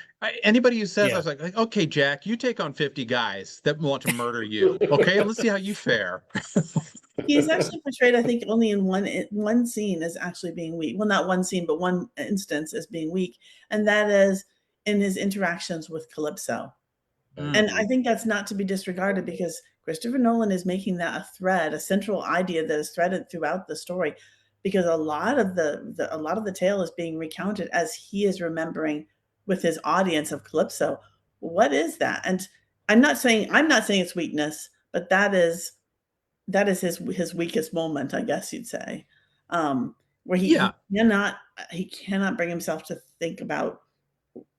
A: anybody who says, I was like, okay, Jack, you take on 50 guys that want to murder you. Okay, let's see how you fare.
B: He's actually portrayed, I think, only in one scene as actually being weak. Well, not one scene, but one instance as being weak. And that is in his interactions with Calypso. And I think that's not to be disregarded, because Christopher Nolan is making that a thread, a central idea that is threaded throughout the story. Because a lot of the tale is being recounted as he is remembering with his audience of Calypso. What is that? And I'm not saying it's weakness, but that is his weakest moment, I guess you'd say, where he cannot bring himself to think about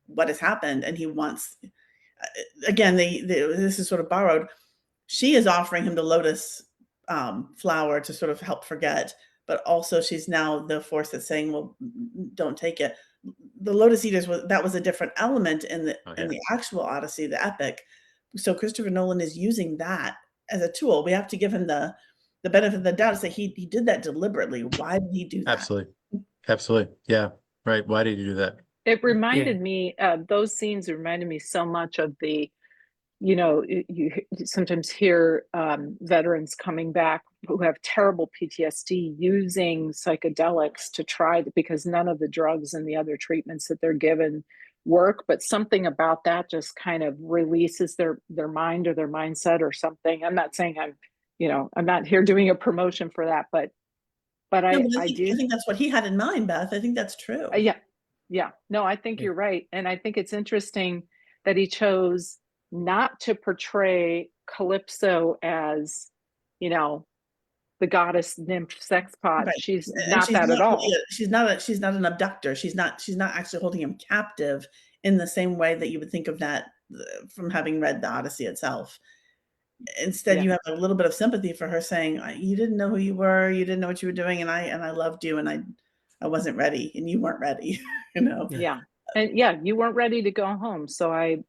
B: what has happened, and he wants. Again, this is sort of borrowed. She is offering him the lotus flower to sort of help forget. But also she's now the force that's saying, well, don't take it. The Lotus Eaters, that was a different element in the actual Odyssey, the epic. So Christopher Nolan is using that as a tool. We have to give him the benefit of the doubt to say he did that deliberately. Why did he do that?
A: Absolutely. Yeah. Right. Why did he do that?
D: It reminded me, those scenes reminded me so much of the, you sometimes hear veterans coming back who have terrible PTSD using psychedelics to because none of the drugs and the other treatments that they're given work, but something about that just kind of releases their mind or their mindset or something. I'm not saying I'm not here doing a promotion for that, but I think
B: that's what he had in mind, Beth. I think that's true.
D: Yeah. No, I think you're right. And I think it's interesting that he chose not to portray Calypso as, the goddess nymph sex pot. Right. She's not that at all.
B: She's not an abductor. She's not actually holding him captive in the same way that you would think of that from having read the Odyssey itself. Instead, you have a little bit of sympathy for her, saying, you didn't know who you were, you didn't know what you were doing, and I loved you, and I wasn't ready, and you weren't ready,
D: Yeah. And you weren't ready to go home. So I,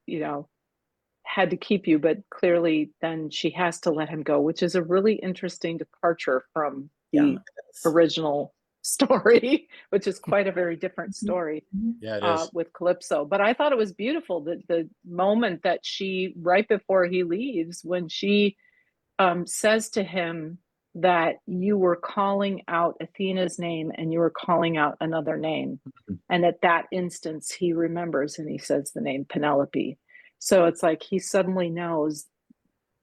D: had to keep you, but clearly then she has to let him go, which is a really interesting departure from the original story, which is quite a very different story.
A: Yeah, it is.
D: With Calypso. But I thought it was beautiful that the moment that she, right before he leaves, when she says to him that you were calling out Athena's name and you were calling out another name. And at that instance, he remembers and he says the name Penelope. So it's like he suddenly knows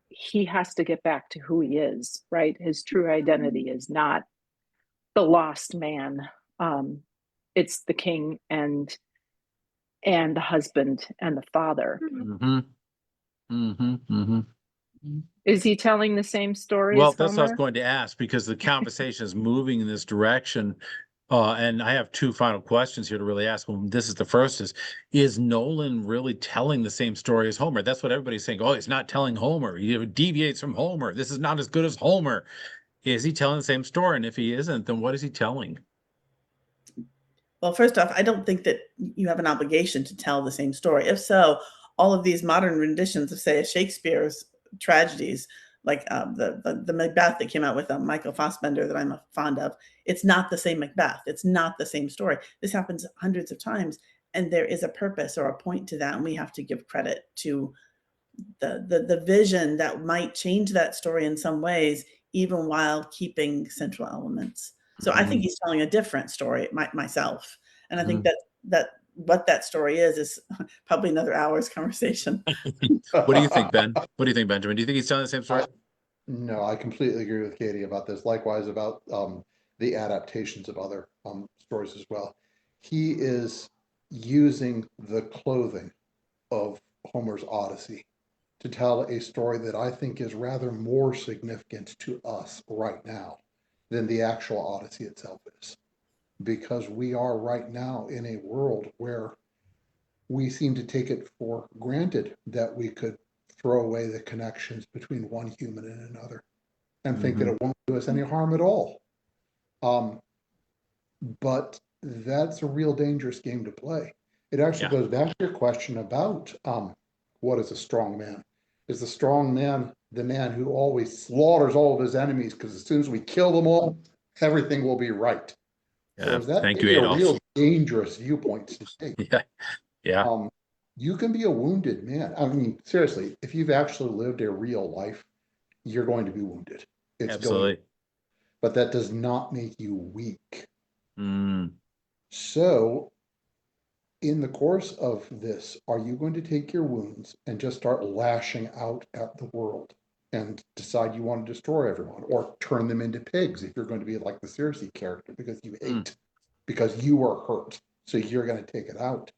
D: he has to get back to who he is, right? His true identity is not the lost man. It's the king and the husband and the father.
A: Mm-hmm. Mm-hmm. Mm-hmm.
D: Is he telling the same story
A: Well,
D: as
A: that's what I was
D: Homer?
A: going to ask, because the conversation is moving in this direction. And I have two final questions here to really ask. Well, this is the first is Nolan really telling the same story as Homer? That's what everybody's saying. Oh, he's not telling Homer. He deviates from Homer. This is not as good as Homer. Is he telling the same story? And if he isn't, then what is he telling?
B: Well, first off, I don't think that you have an obligation to tell the same story. If so, all of these modern renditions of, say, Shakespeare's tragedies, like the Macbeth that came out with Michael Fassbender that I'm fond of, it's not the same Macbeth. It's not the same story. This happens hundreds of times, and there is a purpose or a point to that, and we have to give credit to the vision that might change that story in some ways, even while keeping central elements. So I think he's telling a different story myself. And I think that what that story is probably another hour's conversation.
A: What do you think, Ben? What do you think, Benjamin? Do you think he's telling the same story?
F: No, I completely agree with Katie about this. Likewise about the adaptations of other stories as well. He is using the clothing of Homer's Odyssey to tell a story that I think is rather more significant to us right now than the actual Odyssey itself is. Because we are right now in a world where we seem to take it for granted that we could throw away the connections between one human and another and think that it won't do us any harm at all. But that's a real dangerous game to play. It actually goes back to your question about what is a strong man? Is the strong man the man who always slaughters all of his enemies because as soon as we kill them all, everything will be right?
A: Yeah,
F: is that
A: thank you,
F: a
A: Adolf.
F: real dangerous viewpoint to take?
A: Yeah.
F: You can be a wounded man. I mean, seriously, if you've actually lived a real life, you're going to be wounded.
A: Absolutely.
F: But that does not make you weak.
A: Mm.
F: So, in the course of this, are you going to take your wounds and just start lashing out at the world and decide you want to destroy everyone or turn them into pigs if you're going to be like the Circe character because you hate, because you are hurt, so you're going to take it out?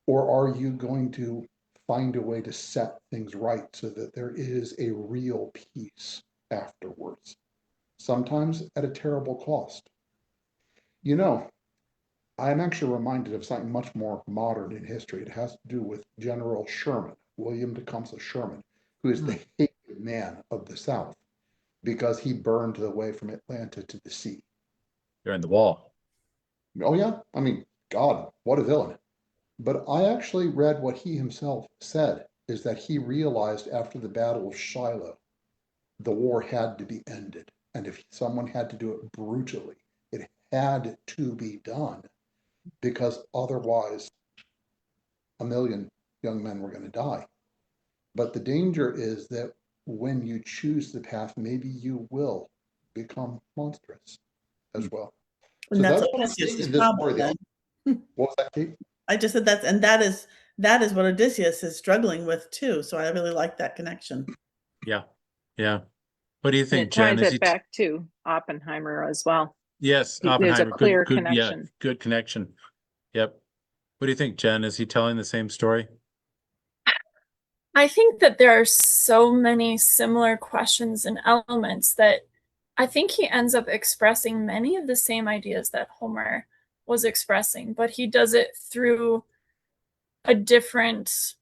F: Or are you going to find a way to set things right so that there is a real peace afterwards? Sometimes at a terrible cost. You know, I'm actually reminded of something much more modern in history. It has to do with General Sherman, William Tecumseh Sherman, who is the hated man of the South because he burned the way from Atlanta to the sea.
A: During the wall.
F: Oh, yeah. I mean, God, what a villain. But I actually read what he himself said, is that he realized after the Battle of Shiloh, the war had to be ended. And if someone had to do it brutally, it had to be done because otherwise 1 million young men were going to die. But the danger is that when you choose the path, maybe you will become monstrous as well.
B: And
F: so
B: that's
F: what I'm
B: Odysseus'
F: seeing in this
B: problem,
F: story.
B: then.
F: What was that, Kate?
B: I just said that is what Odysseus is struggling with too. So I really like that connection.
A: Yeah. What do you think,
D: It
A: Jen?
D: ties it back to Oppenheimer as well.
A: Yes,
D: There's
A: Oppenheimer.
D: a clear
A: good,
D: connection.
A: Yeah, good connection. Yep. What do you think, Jen? Is he telling the same story?
E: I think that there are so many similar questions and elements that I think he ends up expressing many of the same ideas that Homer was expressing, but he does it through a different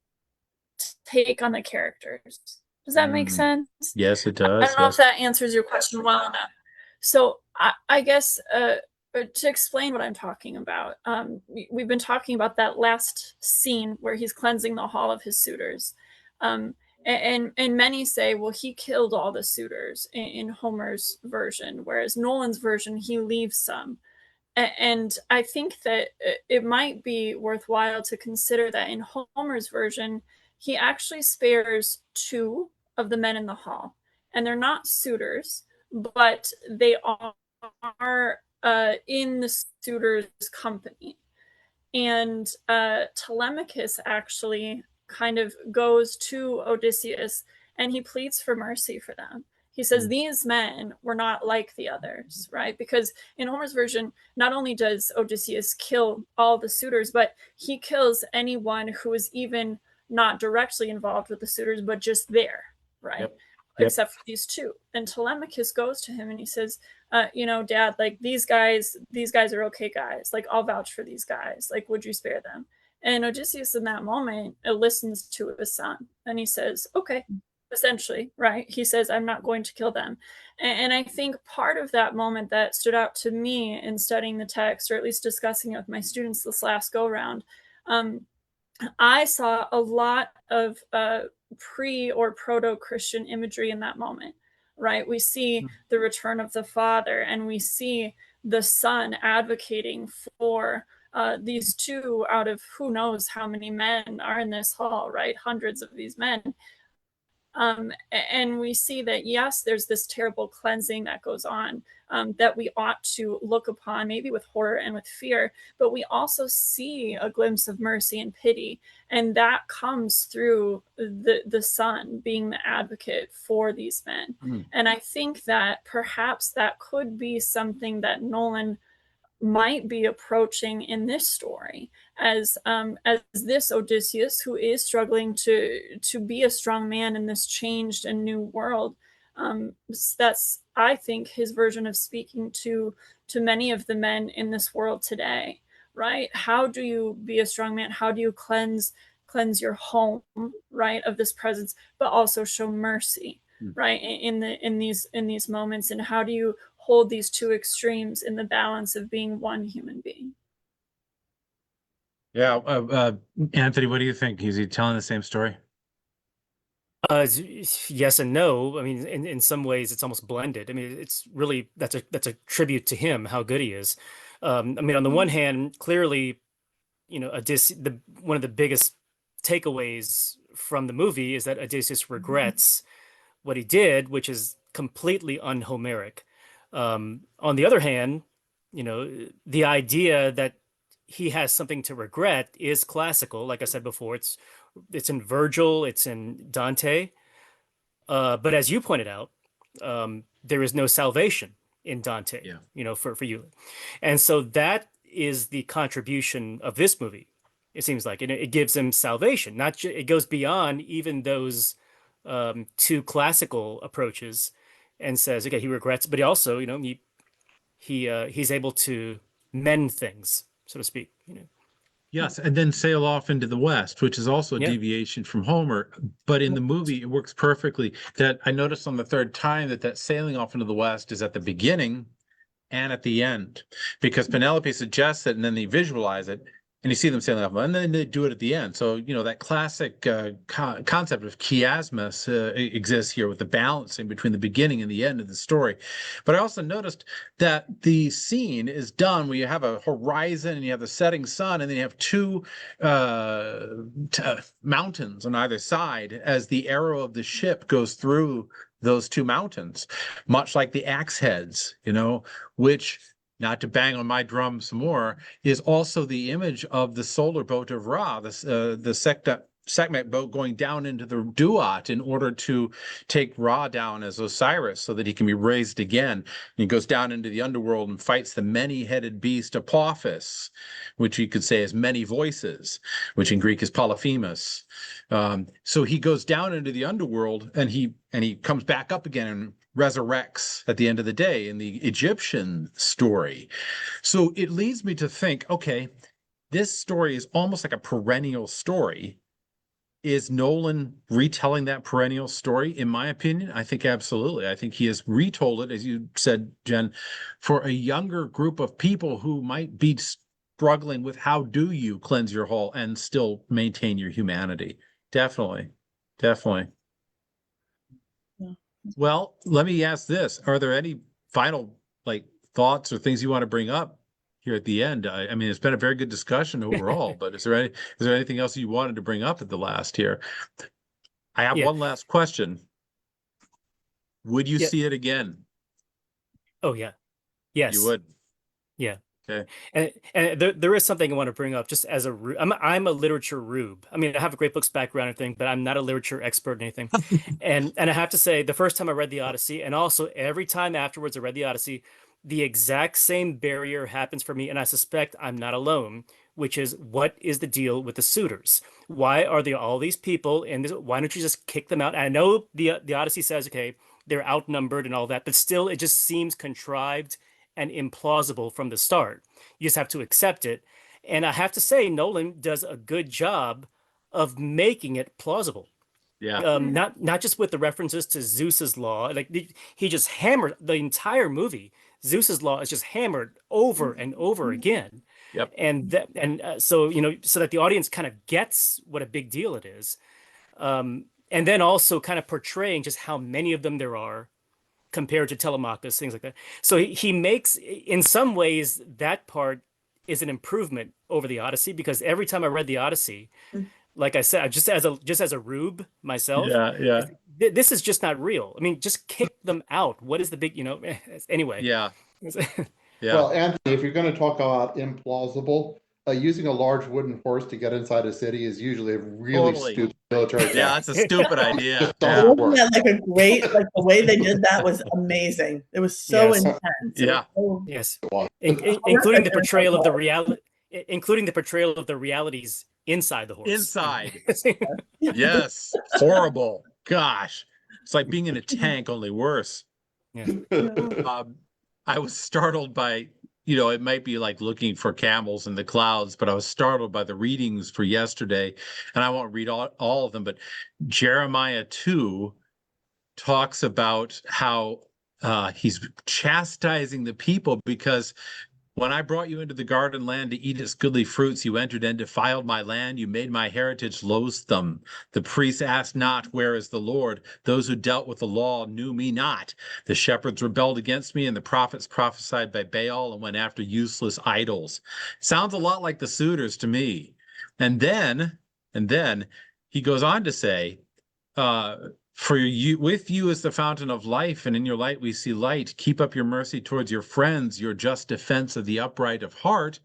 E: take on the characters. Does that make sense?
A: Yes, it does.
E: I don't know if that answers your question well enough. So I guess to explain what I'm talking about, we've been talking about that last scene where he's cleansing the hall of his suitors. And many say, well, he killed all the suitors in Homer's version, whereas Nolan's version, he leaves some. And I think that it might be worthwhile to consider that in Homer's version, he actually spares two of the men in the hall. And they're not suitors, but they are in the suitors' company. And Telemachus actually kind of goes to Odysseus and he pleads for mercy for them. He says, these men were not like the others, right? Because in Homer's version, not only does Odysseus kill all the suitors, but he kills anyone who is even not directly involved with the suitors, but just there, right?
A: Yep.
E: Except for these two. And Telemachus goes to him and he says, Dad, like these guys are okay guys. Like I'll vouch for these guys. Like, would you spare them? And Odysseus in that moment listens to his son and he says, okay, essentially, right? He says, I'm not going to kill them. And I think part of that moment that stood out to me in studying the text, or at least discussing it with my students this last go round, I saw a lot of pre or proto-Christian imagery in that moment, right? We see the return of the Father and we see the Son advocating for these two out of who knows how many men are in this hall, right? Hundreds of these men. And we see that, yes, there's this terrible cleansing that goes on that we ought to look upon, maybe with horror and with fear, but we also see a glimpse of mercy and pity. And that comes through the Son being the advocate for these men. And I think that perhaps that could be something that Nolan might be approaching in this story as this Odysseus who is struggling to be a strong man in this changed and new world. That's, I think, his version of speaking to many of the men in this world today, right? How do you be a strong man? How do you cleanse your home, right, of this presence, but also show mercy, right, in these moments? And how do you hold these two extremes in the balance of being one human being?
A: Yeah. Anthony, what do you think? Is he telling the same story?
C: Yes and no. I mean, in some ways, it's almost blended. I mean, it's really that's a tribute to him, how good he is. I mean, on the one hand, clearly, one of the biggest takeaways from the movie is that Odysseus regrets what he did, which is completely un-Homeric. On the other hand, the idea that he has something to regret is classical. Like I said before, it's in Virgil, it's in Dante. But as you pointed out, there is no salvation in Dante, for you. And so that is the contribution of this movie, it seems like. And it gives him salvation. It goes beyond even those two classical approaches and says, okay, he regrets, but he also, he's able to mend things, so to speak.
A: Yes, and then sail off into the West, which is also a deviation from Homer. But in the movie, it works perfectly. That I noticed on the third time that sailing off into the West is at the beginning and at the end, because Penelope suggests it, and then they visualize it, and you see them sailing off, and then they do it at the end. So, that classic concept of chiasmus exists here with the balancing between the beginning and the end of the story. But I also noticed that the scene is done where you have a horizon and you have the setting sun, and then you have two mountains on either side as the arrow of the ship goes through those two mountains, much like the axe heads, which, not to bang on my drum some more, is also the image of the solar boat of Ra, the Sekhmet boat going down into the Duat in order to take Ra down as Osiris so that he can be raised again. And he goes down into the underworld and fights the many-headed beast Apophis, which you could say is many voices, which in Greek is Polyphemus. So he goes down into the underworld and he comes back up again and resurrects at the end of the day in the Egyptian story. So it leads me to think, okay, this story is almost like a perennial story. Is Nolan retelling that perennial story? In my opinion, I think absolutely. I think he has retold it, as you said, Jen, for a younger group of people who might be struggling with how do you cleanse your whole and still maintain your humanity. Definitely. definitely.
B: Yeah.
A: Well, let me ask this. Are there any final thoughts or things you want to bring up here at the end? I mean, it's been a very good discussion overall, but is there anything else you wanted to bring up at the last here? I have one last question. Would you see it again?
C: Oh, yeah. Yes.
A: You would?
C: Yeah.
A: Okay.
C: And there is something I want to bring up just as I'm a literature rube. I mean, I have a great books background and everything, but I'm not a literature expert or anything. and I have to say, the first time I read the Odyssey, and also every time afterwards I read the Odyssey, the exact same barrier happens for me, and I suspect I'm not alone, which is, what is the deal with the suitors? Why are there all these people, and why don't you just kick them out? And I know the Odyssey says, okay, they're outnumbered and all that, but still it just seems contrived and implausible from the start. You just have to accept it. And I have to say, Nolan does a good job of making it plausible.
A: Yeah.
C: Not just with the references to Zeus's law. Like, he just hammered the entire movie. Zeus's law is just hammered over and over again.
A: Yep.
C: So so that the audience kind of gets what a big deal it is. And then also kind of portraying just how many of them there are compared to Telemachus, things like that. So he makes, in some ways, that part is an improvement over the Odyssey, because every time I read the Odyssey, like I said, just as a rube myself, this is just not real. I mean, just kick them out. What is the big, anyway.
A: Yeah.
F: Well, Anthony, if you're going to talk about implausible, using a large wooden horse to get inside a city is usually a really stupid military tactic.
A: Yeah, that's a stupid idea.
B: Wasn't that like a great, the way they did that was amazing. It was so intense.
A: Yeah.
C: Yes. Including the portrayal of the reality, including the portrayal of the realities inside the horse.
A: Inside. Yes. Horrible. Gosh. It's like being in a tank, only worse.
C: Yeah.
A: I was startled by, it might be like looking for camels in the clouds, but I was startled by the readings for yesterday, and I won't read all of them, but Jeremiah 2 talks about how he's chastising the people, because when I brought you into the garden land to eat its goodly fruits, you entered and defiled my land. You made my heritage loathsome. The priests asked not, where is the Lord? Those who dealt with the law knew me not. The shepherds rebelled against me, and the prophets prophesied by Baal and went after useless idols. Sounds a lot like the suitors to me. And then he goes on to say, for you, with you is the fountain of life, and in your light we see light. Keep up your mercy towards your friends, your just defense of the upright of heart,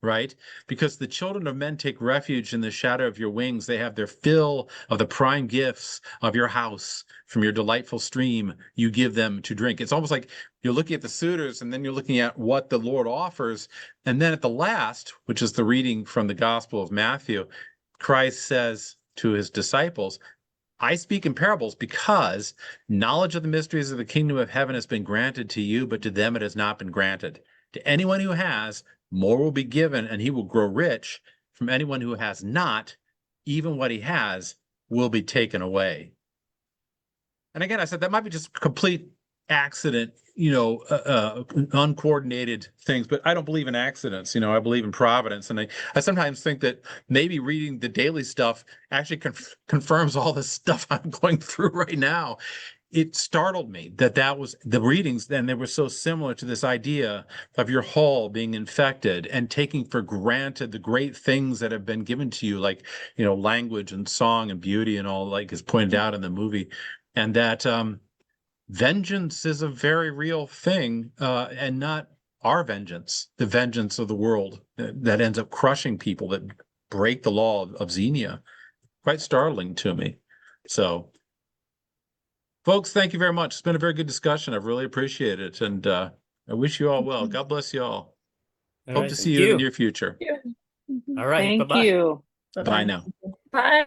A: right? Because the children of men take refuge in the shadow of your wings. They have their fill of the prime gifts of your house. From your delightful stream, you give them to drink. It's almost like you're looking at the suitors, and then you're looking at what the Lord offers. And then at the last, which is the reading from the Gospel of Matthew, Christ says to his disciples, I speak in parables because knowledge of the mysteries of the kingdom of heaven has been granted to you, but to them it has not been granted. To anyone who has, more will be given, and he will grow rich. From anyone who has not, even what he has will be taken away. And again, I said that might be just complete accident, uncoordinated things, but I don't believe in accidents. I believe in providence. And I sometimes think that maybe reading the daily stuff actually confirms all this stuff I'm going through right now. It startled me that was the readings, then they were so similar to this idea of your hall being infected and taking for granted the great things that have been given to you, like, language and song and beauty and all, like is pointed out in the movie. And that, vengeance is a very real thing, and not our vengeance, the vengeance of the world that ends up crushing people that break the law of Xenia. Quite startling to me. So, folks, thank you very much. It's been a very good discussion. I've really appreciated it, and I wish you all well. God bless you all. Hope to see you in the near future.
C: All right.
D: Thank
C: Bye-bye.
D: you.
A: Bye now.
E: Bye.